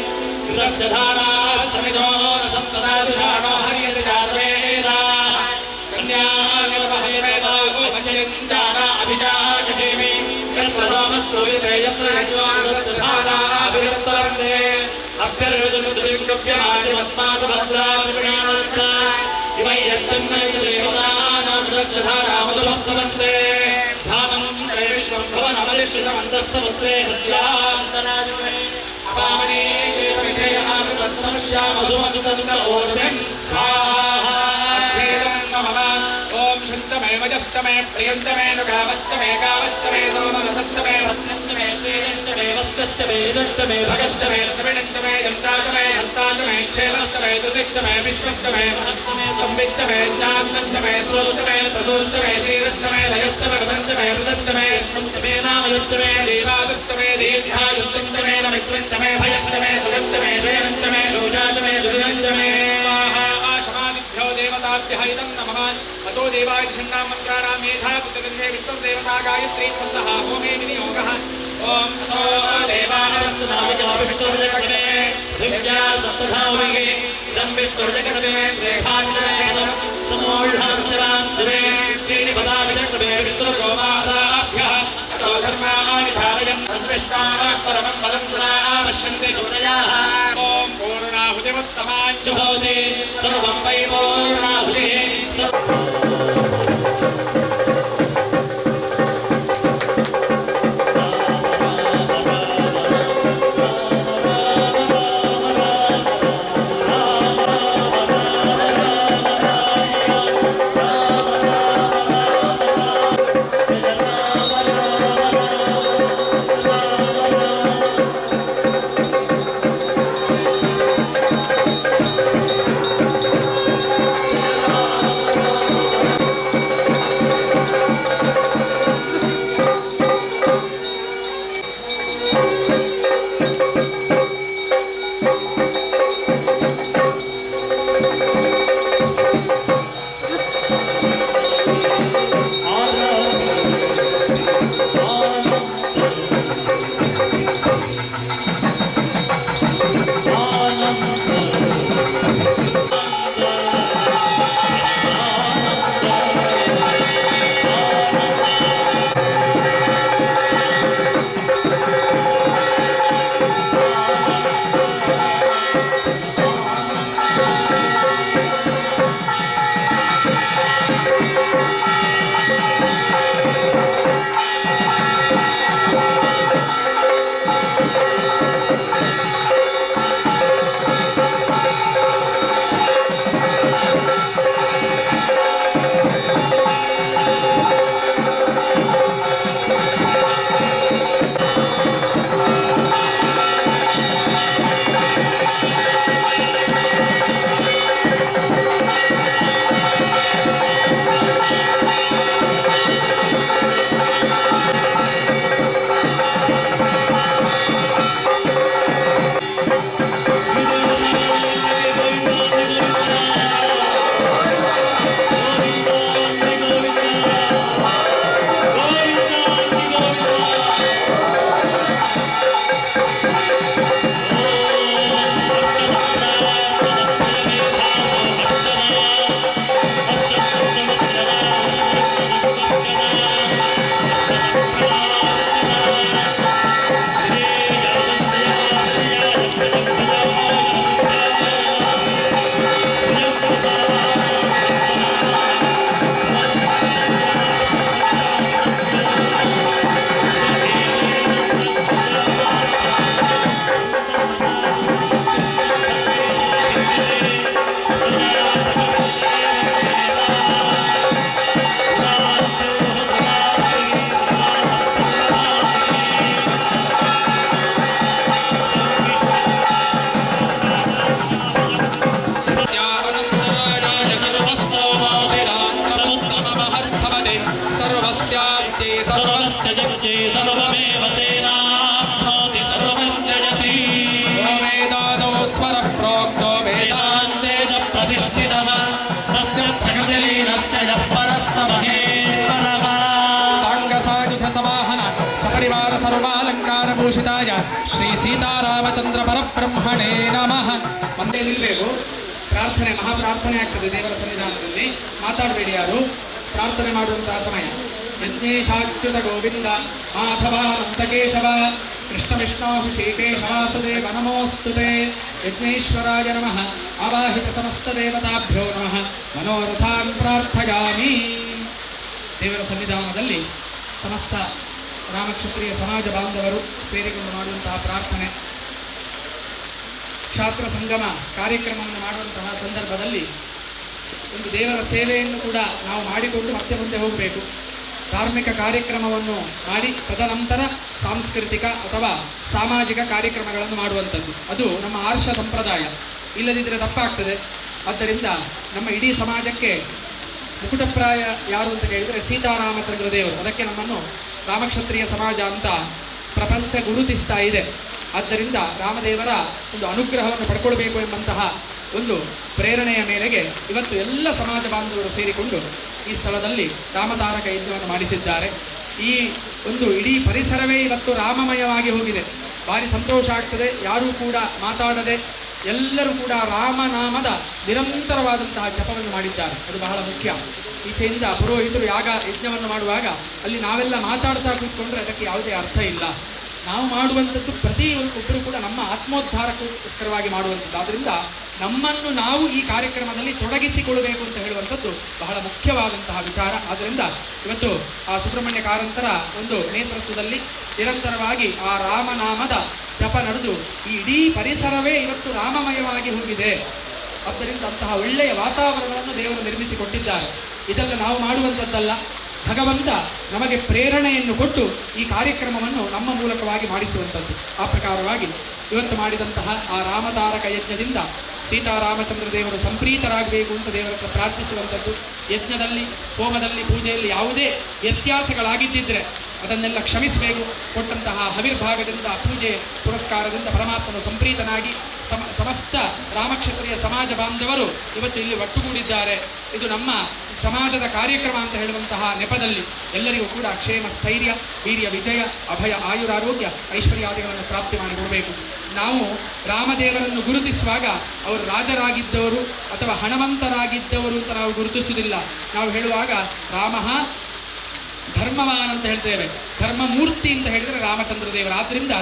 इदस्य धानाः समिधो न सप्तदा दुषाणो हर्यति जातवेदाः कन्यानिलमहयमेदा उपजयञ्जाना अभिजाः कषेमि यत्र सोमः सूयते यत्र यज्ञो इदस्य धानाः अभिरत्तरन्ते अभ्यर्वजसुदुर्गव्यमादिमस्मात् भद्राभिप्रणानन्ता इमै यत्तन्नयदेवतानामुदस्य धारामधुभक्तवन्ते धामं विश्वं भवनमलिश्रितमन्तः समुद्रे हृद्यान्तराजुमे अपामने केशविधेयमामृतस्तमस्यामधुमधुतन्त ऊर्ध्वं स्वाहा ॐ शन्तमे वजस्तमे प्रियन्तमे नुगावस्तमे गावस्तमे सोमवसस्तमे भद्रस्तमे श्रीरन्तमे वस्तस्तमे यजस्तमे भगस्तमे त्रिविणन्तमे यन्तातमे हन्तातमे क्षेमस्तमे दुतिस्तमे विश्वस्तमे महत्तमे संवित्तमे ज्ञानन्तमे श्रोस्तमे प्रदोस्तमे श्रीरस्तमे लयस्तमे वदन्तमे वृदन्तमे यत्तमे नामयत्तमे देवादस्तमे दीर्घायुत्तमे नमित्रन्तमे भयन्तमे सुगन्तमे जयन्तमे शोचातमे दुरिनन्तमे स्वाहा आशमादिभ्यो देवताभ्यः इदं नमः अतो देवाय छन्दां मन्त्राणां मेधा पुत्रगन्धे वित्तं देवता गायत्री छन्दः होमे विनियोगः ॐ अतो देवानवन्तु नामजोभिष्टोर्जगते दिव्या सप्तधाविगे इदं विष्टोर्जगते देहाज्ञेदं समोढांसरां शिवे त्रीणि पदाविचक्रमे विष्णुर्गोमादाभ्यः अतो धर्माणि धारयन् अन्विष्टाः परमं पदं सदा पश्यन्ति सूरयाः ॐ पूर्णाहुतिमुत्तमाञ्च भवति सर्वं वै पूर्णाहुतिः ರಾಮಚಂದ್ರ ಪರಬ್ರಹ್ಮಣೇ ನಮಃ. ಒಂದೇ ನಿಲ್ಬೇಕು. ಪ್ರಾರ್ಥನೆ, ಮಹಾಪ್ರಾರ್ಥನೆ ಆಗ್ತದೆ ದೇವರ ಸನ್ನಿಧಾನದಲ್ಲಿ. ಮಾತಾಡಬೇಡಿ ಯಾರು. ಪ್ರಾರ್ಥನೆ ಮಾಡುವಂತಹ ಸಮಯ. ಯಜ್ಞೇಶಾಚ್ಯುತ ಗೋವಿಂದ ಮಾಧವ ನಂತಕೇಶವ ಕೃಷ್ಣ ವಿಷ್ಣು ಶ್ರೀಕೇಶ ವಾಸುದೇವ ನಮೋಸ್ತುತೆ. ಯಜ್ಞೇಶ್ವರಾಯ ನಮಃ. ಆವಾಹಿತ ಸಮಸ್ತ ದೇವತಾಭ್ಯೋ ನಮಃ. ಮನೋರಥಾನ್ ಪ್ರಾರ್ಥಯಾಮಿ. ದೇವರ ಸನ್ನಿಧಾನದಲ್ಲಿ ಸಮಸ್ತ ರಾಮಕ್ಷತ್ರಿಯ ಸಮಾಜ ಬಾಂಧವರು ಸೇರಿಕೊಂಡು ಮಾಡುವಂತಹ ಪ್ರಾರ್ಥನೆ. ಕ್ಷಾತ್ರ ಸಂಗಮ ಕಾರ್ಯಕ್ರಮವನ್ನು ಮಾಡುವಂತಹ ಸಂದರ್ಭದಲ್ಲಿ ಒಂದು ದೇವರ ಸೇವೆಯನ್ನು ಕೂಡ ನಾವು ಮಾಡಿಕೊಂಡು ಮತ್ತೆ ಮುಂದೆ ಹೋಗಬೇಕು. ಧಾರ್ಮಿಕ ಕಾರ್ಯಕ್ರಮವನ್ನು ಮಾಡಿ ತದನಂತರ ಸಾಂಸ್ಕೃತಿಕ ಅಥವಾ ಸಾಮಾಜಿಕ ಕಾರ್ಯಕ್ರಮಗಳನ್ನು ಮಾಡುವಂಥದ್ದು ಅದು ನಮ್ಮ ಆರ್ಷ ಸಂಪ್ರದಾಯ. ಇಲ್ಲದಿದ್ದರೆ ತಪ್ಪಾಗ್ತದೆ. ಆದ್ದರಿಂದ ನಮ್ಮ ಇಡೀ ಸಮಾಜಕ್ಕೆ ಮುಕುಟಪ್ರಾಯ ಯಾರು ಅಂತ ಕೇಳಿದರೆ ಸೀತಾರಾಮಚಂದ್ರ ದೇವರು. ಅದಕ್ಕೆ ನಮ್ಮನ್ನು ರಾಮಕ್ಷತ್ರಿಯ ಸಮಾಜ ಅಂತ ಪ್ರಪಂಚ ಗುರುತಿಸ್ತಾ ಇದೆ. ಆದ್ದರಿಂದ ರಾಮದೇವರ ಒಂದು ಅನುಗ್ರಹವನ್ನು ಪಡ್ಕೊಳ್ಬೇಕು ಎಂಬಂತಹ ಒಂದು ಪ್ರೇರಣೆಯ ಮೇರೆಗೆ ಇವತ್ತು ಎಲ್ಲ ಸಮಾಜ ಬಾಂಧವರು ಸೇರಿಕೊಂಡು ಈ ಸ್ಥಳದಲ್ಲಿ ರಾಮತಾರಕ ಯಜ್ಞವನ್ನು ಮಾಡಿಸಿದ್ದಾರೆ. ಈ ಒಂದು ಇಡೀ ಪರಿಸರವೇ ಇವತ್ತು ರಾಮಮಯವಾಗಿ ಹೋಗಿದೆ. ಭಾರಿ ಸಂತೋಷ ಆಗ್ತದೆ. ಯಾರೂ ಕೂಡ ಮಾತಾಡದೆ ಎಲ್ಲರೂ ಕೂಡ ರಾಮನಾಮದ ನಿರಂತರವಾದಂತಹ ಜಪವನ್ನು ಮಾಡಿದ್ದಾರೆ. ಅದು ಬಹಳ ಮುಖ್ಯ. ಈಚೆಯಿಂದ ಪುರೋಹಿತರು ಯಜ್ಞವನ್ನು ಮಾಡುವಾಗ ಅಲ್ಲಿ ನಾವೆಲ್ಲ ಮಾತಾಡ್ತಾ ಕೂತ್ಕೊಂಡ್ರೆ ಅದಕ್ಕೆ ಯಾವುದೇ ಅರ್ಥ ಇಲ್ಲ. ನಾವು ಮಾಡುವಂಥದ್ದು ಪ್ರತಿಯೊಬ್ಬರು ಕೂಡ ನಮ್ಮ ಆತ್ಮೋದ್ಧಾರಕ್ಕೋಸ್ಕರವಾಗಿ ಮಾಡುವಂಥದ್ದು. ಆದ್ದರಿಂದ ನಮ್ಮನ್ನು ನಾವು ಈ ಕಾರ್ಯಕ್ರಮದಲ್ಲಿ ತೊಡಗಿಸಿಕೊಳ್ಳಬೇಕು ಅಂತ ಹೇಳುವಂಥದ್ದು ಬಹಳ ಮುಖ್ಯವಾದಂತಹ ವಿಚಾರ. ಆದ್ದರಿಂದ ಇವತ್ತು ಆ ಸುಬ್ರಹ್ಮಣ್ಯ ಕಾರಂತರ ಒಂದು ನೇತೃತ್ವದಲ್ಲಿ ನಿರಂತರವಾಗಿ ಆ ರಾಮನಾಮದ ಜಪ ನಡೆದು ಈ ಇಡೀ ಪರಿಸರವೇ ಇವತ್ತು ರಾಮಮಯವಾಗಿ ಹೋಗಿದೆ. ಆದ್ದರಿಂದ ಅಂತಹ ಒಳ್ಳೆಯ ವಾತಾವರಣವನ್ನು ದೇವರು ನಿರ್ಮಿಸಿಕೊಟ್ಟಿದ್ದಾರೆ. ಇದೆಲ್ಲ ನಾವು ಮಾಡುವಂಥದ್ದಲ್ಲ. ಭಗವಂತ ನಮಗೆ ಪ್ರೇರಣೆಯನ್ನು ಕೊಟ್ಟು ಈ ಕಾರ್ಯಕ್ರಮವನ್ನು ನಮ್ಮ ಮೂಲಕವಾಗಿ ಮಾಡಿಸುವಂಥದ್ದು. ಆ ಪ್ರಕಾರವಾಗಿ ಇವತ್ತು ಮಾಡಿದಂತಹ ಆ ರಾಮತಾರಕ ಯಜ್ಞದಿಂದ ಸೀತಾರಾಮಚಂದ್ರ ದೇವರು ಸಂಪ್ರೀತರಾಗಬೇಕು ಅಂತ ದೇವರ ಹತ್ರ ಪ್ರಾರ್ಥಿಸುವಂಥದ್ದು. ಯಜ್ಞದಲ್ಲಿ, ಹೋಮದಲ್ಲಿ, ಪೂಜೆಯಲ್ಲಿ ಯಾವುದೇ ವ್ಯತ್ಯಾಸಗಳಾಗಿದ್ದಿದ್ರೆ ಅದನ್ನೆಲ್ಲ ಕ್ಷಮಿಸಬೇಕು. ಕೊಟ್ಟಂತಹ ಹವಿರ್ಭಾಗದಿಂದ, ಪೂಜೆ ಪುರಸ್ಕಾರದಿಂದ ಪರಮಾತ್ಮನು ಸಂಪ್ರೀತನಾಗಿ ಸಮಸ್ತ ರಾಮಕ್ಷತ್ರಿಯ ಸಮಾಜ ಬಾಂಧವರು ಇವತ್ತು ಇಲ್ಲಿ ಒಟ್ಟುಗೂಡಿದ್ದಾರೆ. ಇದು ನಮ್ಮ ಸಮಾಜದ ಕಾರ್ಯಕ್ರಮ ಅಂತ ಹೇಳುವಂತಹ ನೆಪದಲ್ಲಿ ಎಲ್ಲರಿಗೂ ಕೂಡ ಕ್ಷೇಮ, ಸ್ಥೈರ್ಯ, ವೀರ್ಯ, ವಿಜಯ, ಅಭಯ, ಆಯುರಾರೋಗ್ಯ, ಐಶ್ವರ್ಯಾದಿಗಳನ್ನು ಪ್ರಾಪ್ತಿ ಮಾಡಿಕೊಡಬೇಕು. ನಾವು ರಾಮದೇವರನ್ನು ಗುರುತಿಸುವಾಗ ಅವರು ರಾಜರಾಗಿದ್ದವರು ಅಥವಾ ಹಣವಂತರಾಗಿದ್ದವರು ಅಂತ ನಾವು ಗುರುತಿಸುವುದಿಲ್ಲ. ನಾವು ಹೇಳುವಾಗ ರಾಮಃ ಧರ್ಮವಾನ್ ಅಂತ ಹೇಳ್ತೇವೆ. ಧರ್ಮಮೂರ್ತಿ ಅಂತ ಹೇಳಿದರೆ ರಾಮಚಂದ್ರ ದೇವರು. ಆದ್ದರಿಂದ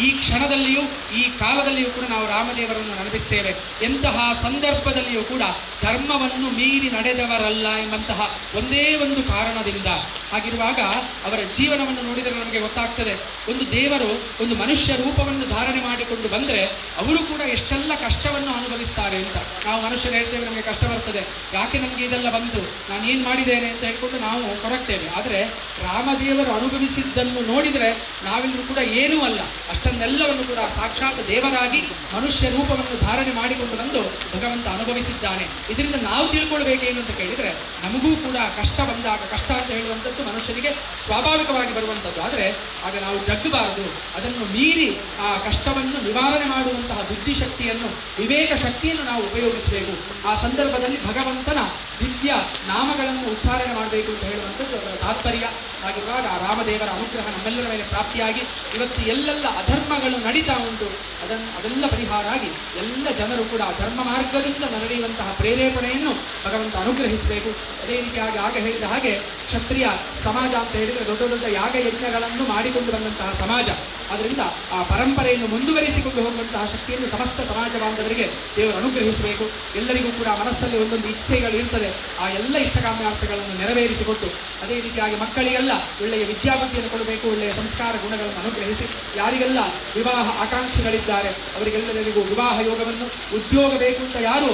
ಈ ಕ್ಷಣದಲ್ಲಿಯೂ ಈ ಕಾಲದಲ್ಲಿಯೂ ಕೂಡ ನಾವು ರಾಮದೇವರನ್ನು ನೆನಪಿಸ್ತೇವೆ. ಎಂತಹ ಸಂದರ್ಭದಲ್ಲಿಯೂ ಕೂಡ ಧರ್ಮವನ್ನು ಮೀರಿ ನಡೆದವರಲ್ಲ ಎಂಬಂತಹ ಒಂದೇ ಒಂದು ಕಾರಣದಿಂದ. ಹಾಗಿರುವಾಗ ಅವರ ಜೀವನವನ್ನು ನೋಡಿದರೆ ನಮಗೆ ಗೊತ್ತಾಗ್ತದೆ, ಒಂದು ದೇವರು ಒಂದು ಮನುಷ್ಯ ರೂಪವನ್ನು ಧಾರಣೆ ಮಾಡಿಕೊಂಡು ಬಂದರೆ ಅವರು ಕೂಡ ಎಷ್ಟೆಲ್ಲ ಕಷ್ಟವನ್ನು ಅನುಭವಿಸ್ತಾರೆ ಅಂತ. ನಾವು ಮನುಷ್ಯರು ಹೇಳ್ತೇವೆ ನಮಗೆ ಕಷ್ಟ ಬರ್ತದೆ, ಯಾಕೆ ನನಗೆ ಇದೆಲ್ಲ ಬಂತು, ನಾನು ಏನು ಮಾಡಿದ್ದೇನೆ ಅಂತ ಹೇಳ್ಕೊಂಡು ನಾವು ಕೊರಗ್ತೇವೆ. ಆದರೆ ರಾಮದೇವರು ಅನುಭವಿಸಿದ್ದನ್ನು ನೋಡಿದರೆ ನಾವೆಲ್ಲರೂ ಕೂಡ ಏನೂ ಅಲ್ಲ, ಅಷ್ಟನ್ನೆಲ್ಲವನ್ನು ಕೂಡ ಸಾಕ್ಷಾತ್ ದೇವರಾಗಿ ಮನುಷ್ಯ ರೂಪವನ್ನು ಧಾರಣೆ ಮಾಡಿಕೊಂಡು ಬಂದು ಭಗವಂತ ಅನುಭವಿಸಿದ್ದಾನೆ. ಇದರಿಂದ ನಾವು ತಿಳ್ಕೊಳ್ಬೇಕೇನು ಅಂತ ಕೇಳಿದರೆ, ನಮಗೂ ಕೂಡ ಕಷ್ಟ ಬಂದಾಗ, ಕಷ್ಟ ಅಂತ ಹೇಳುವಂಥದ್ದು ಮನುಷ್ಯನಿಗೆ ಸ್ವಾಭಾವಿಕವಾಗಿ ಬರುವಂಥದ್ದು. ಆದರೆ ಆಗ ನಾವು ಜಗ್ಗಬಾರದು. ಅದನ್ನು ಮೀರಿ ಆ ಕಷ್ಟವನ್ನು ನಿವಾರಣೆ ಮಾಡುವಂತಹ ಬುದ್ಧಿಶಕ್ತಿಯನ್ನು, ವಿವೇಕ ಶಕ್ತಿಯನ್ನು ನಾವು ಉಪಯೋಗಿಸಬೇಕು. ಆ ಸಂದರ್ಭದಲ್ಲಿ ಭಗವಂತನ ದಿವ್ಯ ನಾಮಗಳನ್ನು ಉಚ್ಚಾರಣೆ ಮಾಡಬೇಕು ಅಂತ ಹೇಳುವಂಥದ್ದು ಅದರ ತಾತ್ಪರ್ಯ. ಆಗಿರುವಾಗ ಆ ರಾಮದೇವರ ಅನುಗ್ರಹ ನಮ್ಮೆಲ್ಲರ ಮೇಲೆ ಪ್ರಾಪ್ತಿಯಾಗಿ ಇವತ್ತು ಎಲ್ಲೆಲ್ಲ ಅಧರ್ಮಗಳು ನಡೀತಾ ಉಂಟು ಅದೆಲ್ಲ ಪರಿಹಾರ ಆಗಿ ಎಲ್ಲ ಜನರು ಕೂಡ ಧರ್ಮ ಮಾರ್ಗದಿಂದ ನಡೆಯುವಂತಹ ಪ್ರೇರೇಪಣೆಯನ್ನು ಭಗವಂತ ಅನುಗ್ರಹಿಸಬೇಕು. ಅದೇ ರೀತಿಯಾಗಿ ಆಗ ಹೇಳಿದ ಹಾಗೆ ಕ್ಷತ್ರಿಯ ಸಮಾಜ ಅಂತ ಹೇಳಿದರೆ ದೊಡ್ಡ ದೊಡ್ಡ ಯಾಗ ಯಜ್ಞಗಳನ್ನು ಮಾಡಿಕೊಂಡು ಬಂದಂತಹ ಸಮಾಜ. ಆದ್ದರಿಂದ ಆ ಪರಂಪರೆಯನ್ನು ಮುಂದುವರಿಸಿಕೊಂಡು ಹೋಗುವಂತಹ ಶಕ್ತಿಯನ್ನು ಸಮಸ್ತ ಸಮಾಜ ಬಾಂಧವರಿಗೆ ದೇವರು ಅನುಗ್ರಹಿಸಬೇಕು. ಎಲ್ಲರಿಗೂ ಕೂಡ ಮನಸ್ಸಲ್ಲಿ ಒಂದೊಂದು ಇಚ್ಛೆಗಳು ಇರ್ತದೆ, ಆ ಎಲ್ಲ ಇಷ್ಟಕಾಮ್ಯಾರ್ಥಗಳನ್ನು ನೆರವೇರಿಸಿಕೊಟ್ಟು ಅದೇ ರೀತಿಯಾಗಿ ಮಕ್ಕಳಿಗೆಲ್ಲ ಒಳ್ಳೆಯ ವಿದ್ಯಾಬುದ್ಧಿಯನ್ನು ಕೊಡಬೇಕು, ಒಳ್ಳೆಯ ಸಂಸ್ಕಾರ ಗುಣಗಳನ್ನು ಅನುಗ್ರಹಿಸಿ ಯಾರಿಗೆಲ್ಲ ವಿವಾಹ ಆಕಾಂಕ್ಷಿಗಳಿದ್ದಾರೆ ಅವರಿಗೆಲ್ಲರಿಗೂ ವಿವಾಹ ಯೋಗವನ್ನು, ಉದ್ಯೋಗ ಬೇಕು ಅಂತ ಯಾರು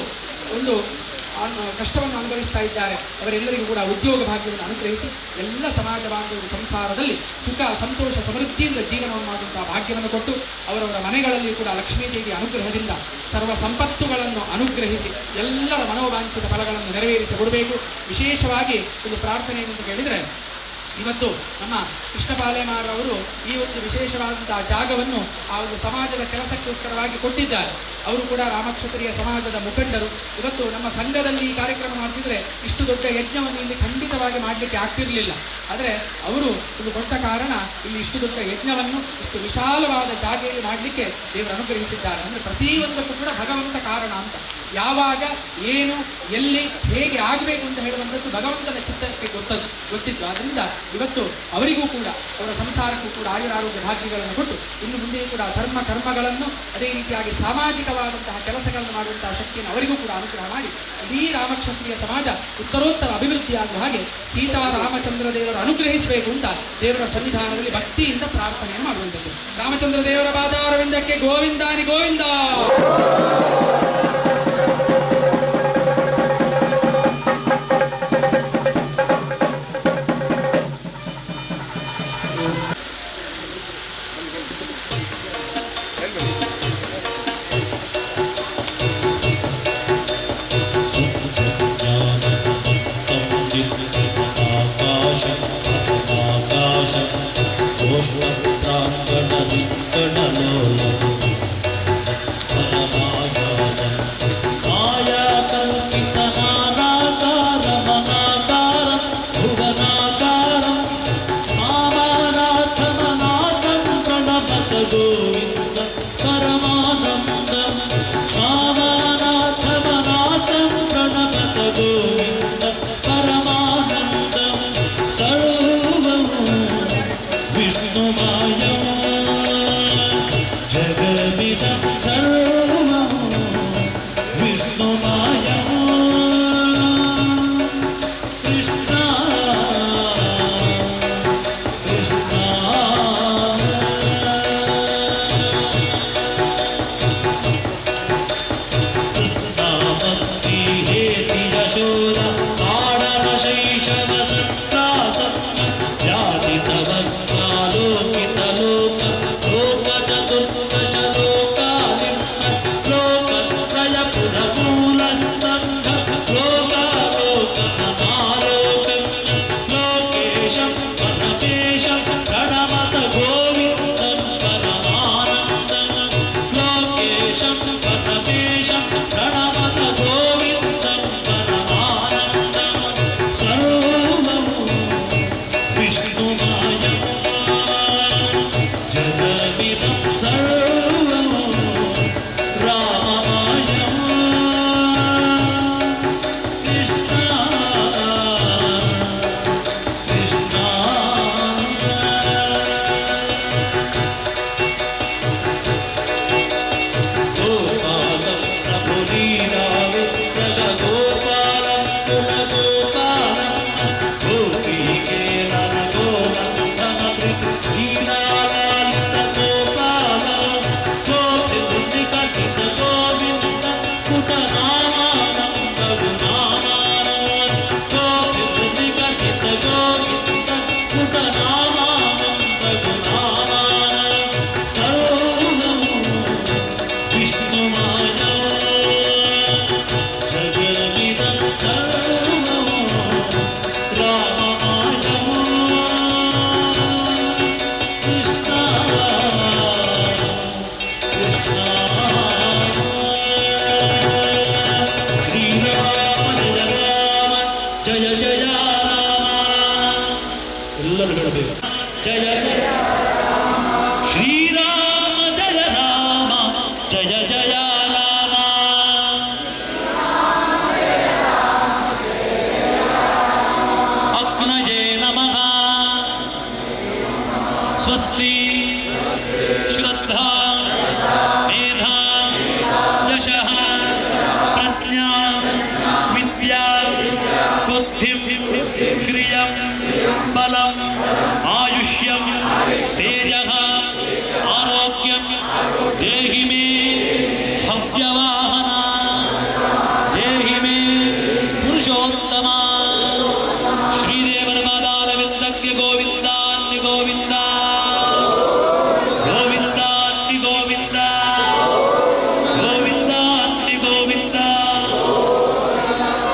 ಒಂದು ಕಷ್ಟವನ್ನು ಅನುಭವಿಸ್ತಾ ಇದ್ದಾರೆ ಅವರೆಲ್ಲರಿಗೂ ಕೂಡ ಉದ್ಯೋಗ ಭಾಗ್ಯವನ್ನು ಅನುಗ್ರಹಿಸಿ ಎಲ್ಲ ಸಮಾಜ ಬಾಂಧವರು ಸಂಸಾರದಲ್ಲಿ ಸುಖ, ಸಂತೋಷ, ಸಮೃದ್ಧಿಯಿಂದ ಜೀವನವನ್ನು ಮಾಡುವಂತಹ ಭಾಗ್ಯವನ್ನು ಕೊಟ್ಟು ಅವರವರ ಮನೆಗಳಲ್ಲಿ ಕೂಡ ಲಕ್ಷ್ಮೀದೇವಿಯ ಅನುಗ್ರಹದಿಂದ ಸರ್ವ ಸಂಪತ್ತುಗಳನ್ನು ಅನುಗ್ರಹಿಸಿ ಎಲ್ಲರ ಮನೋವಾಂಛಿತ ಫಲಗಳನ್ನು ನೆರವೇರಿಸಿ ಕೊಡಬೇಕು. ವಿಶೇಷವಾಗಿ ಒಂದು ಪ್ರಾರ್ಥನೆ ಎಂದು ಕೇಳಿದರೆ, ಇವತ್ತು ನಮ್ಮ ಕೃಷ್ಣಪಾಲೆಮಾರವರು ಈ ಒಂದು ವಿಶೇಷವಾದಂತಹ ಜಾಗವನ್ನು ಆ ಒಂದು ಸಮಾಜದ ಕೆಲಸಕ್ಕೋಸ್ಕರವಾಗಿ ಕೊಟ್ಟಿದ್ದಾರೆ. ಅವರು ಕೂಡ ರಾಮಕ್ಷತ್ರಿಯ ಸಮಾಜದ ಮುಖಂಡರು. ಇವತ್ತು ನಮ್ಮ ಸಂಘದಲ್ಲಿ ಈ ಕಾರ್ಯಕ್ರಮ ಮಾಡ್ತಿದ್ರೆ ಇಷ್ಟು ದೊಡ್ಡ ಯಜ್ಞವನ್ನು ಇಲ್ಲಿ ಖಂಡಿತವಾಗಿ ಮಾಡಲಿಕ್ಕೆ ಆಗ್ತಿರಲಿಲ್ಲ. ಆದರೆ ಅವರು ಇದು ಕೊಟ್ಟ ಕಾರಣ ಇಲ್ಲಿ ಇಷ್ಟು ದೊಡ್ಡ ಯಜ್ಞವನ್ನು ಇಷ್ಟು ವಿಶಾಲವಾದ ಜಾಗೆಯಲ್ಲಿ ಮಾಡಲಿಕ್ಕೆ ದೇವರು ಅನುಗ್ರಹಿಸಿದ್ದಾರೆ. ಅಂದರೆ ಪ್ರತಿಯೊಂದಕ್ಕೂ ಕೂಡ ಭಗವಂತ ಕಾರಣ ಅಂತ. ಯಾವಾಗ ಏನು ಎಲ್ಲಿ ಹೇಗೆ ಆಗಬೇಕು ಅಂತ ಹೇಳುವಂಥದ್ದು ಭಗವಂತನ ಚಿತ್ತಕ್ಕೆ ಗೊತ್ತಿತ್ತು. ಆದ್ದರಿಂದ ಇವತ್ತು ಅವರಿಗೂ ಕೂಡ ಅವರ ಸಂಸಾರಕ್ಕೂ ಕೂಡ ಆಯುರಾರೋಗ್ಯ ಭಾಗ್ಯಗಳನ್ನು ಕೊಟ್ಟು ಇನ್ನು ಮುಂದೆಯೂ ಕೂಡ ಧರ್ಮ ಕರ್ಮಗಳನ್ನು ಅದೇ ರೀತಿಯಾಗಿ ಸಾಮಾಜಿಕವಾದಂತಹ ಕೆಲಸಗಳನ್ನು ಮಾಡುವಂತಹ ಶಕ್ತಿಯನ್ನು ಅವರಿಗೂ ಕೂಡ ಅನುಗ್ರಹ ಮಾಡಿ ಇಡೀ ರಾಮಕ್ಷತ್ರಿಯ ಸಮಾಜ ಉತ್ತರೋತ್ತರ ಅಭಿವೃದ್ಧಿಯಾಗುವ ಹಾಗೆ ಸೀತಾರಾಮಚಂದ್ರ ದೇವರು ಅನುಗ್ರಹಿಸಬೇಕು ಅಂತ ದೇವರ ಸನ್ನಿಧಾನದಲ್ಲಿ ಭಕ್ತಿಯಿಂದ ಪ್ರಾರ್ಥನೆಯನ್ನು ಮಾಡುವಂಥದ್ದು. ರಾಮಚಂದ್ರ ದೇವರ ಪಾದಾರವಿಂದಕ್ಕೆ ಗೋವಿಂದಾನಿ ಗೋವಿಂದ. ಸ್ವಸ್ತಿ ಶ್ರದ್ಧಾ ಮೇಧಾ ಯಶಃ ಪ್ರಜ್ಞಾ ವಿದ್ಯಾ ಬುದ್ಧಿಂ ಶ್ರಿಯಂ ಬಲಂ ಆಯುಷ್ಯಂ ತೇಜಃ ಆರೋಗ್ಯಂ ದೇಹಿ ಮೇ ಹವ್ಯವಾಹನ ದೇಹಿ ಮೇ ಪುರುಷೋತ್ತಮ ಶ್ರೀದೇವರ ಪಾದಾರವಿಂದಕ್ಕೆ ಗೋವಿಂದ ಗೋವಿಂದ ಗೋವಿಂದ ಗೋವಿಂದ ಗೋವಿಂದ ಗೋವಿಂದ.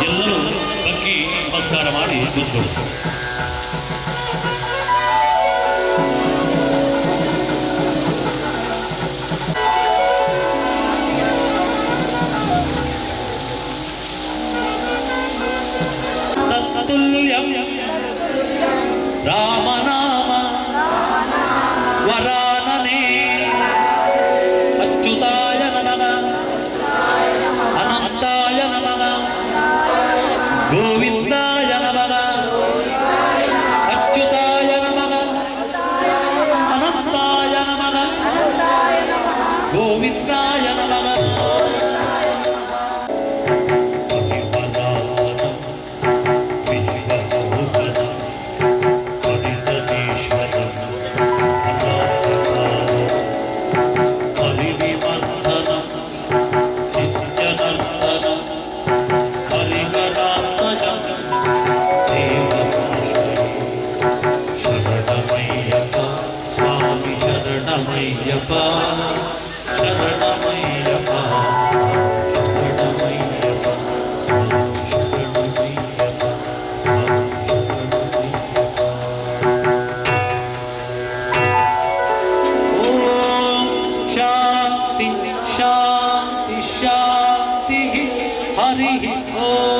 ಎಲ್ಲರೂ ಬಗ್ಗಿ ನಮಸ್ಕಾರ ಮಾಡಿ ಕೂತ್ಕೊಳ್ಳಿ. ರಾಮನಾಮ ವರಾನನೆ ಅಚ್ಯುತಾಯ ನಮಃ ಅನಂತಾಯ ನಮಃ ಗೋವಿಂದಾಯ ನಮಃ ಅಚ್ಯುತಾಯ ನಮಃ ಅನಂತಾಯ ನಮಃ ಗೋವಿಂದಾಯ ನಮಃ ಶರಣಮಯ್ಯಪ್ಪ ಶರಣಮಯ್ಯಪ್ಪ ಶರಣಮಯ್ಯಪ್ಪ ಓಂ ಶಾಂತಿ ಶಾಂತಿ ಶಾಂತಿ ಹರಿ ಓಂ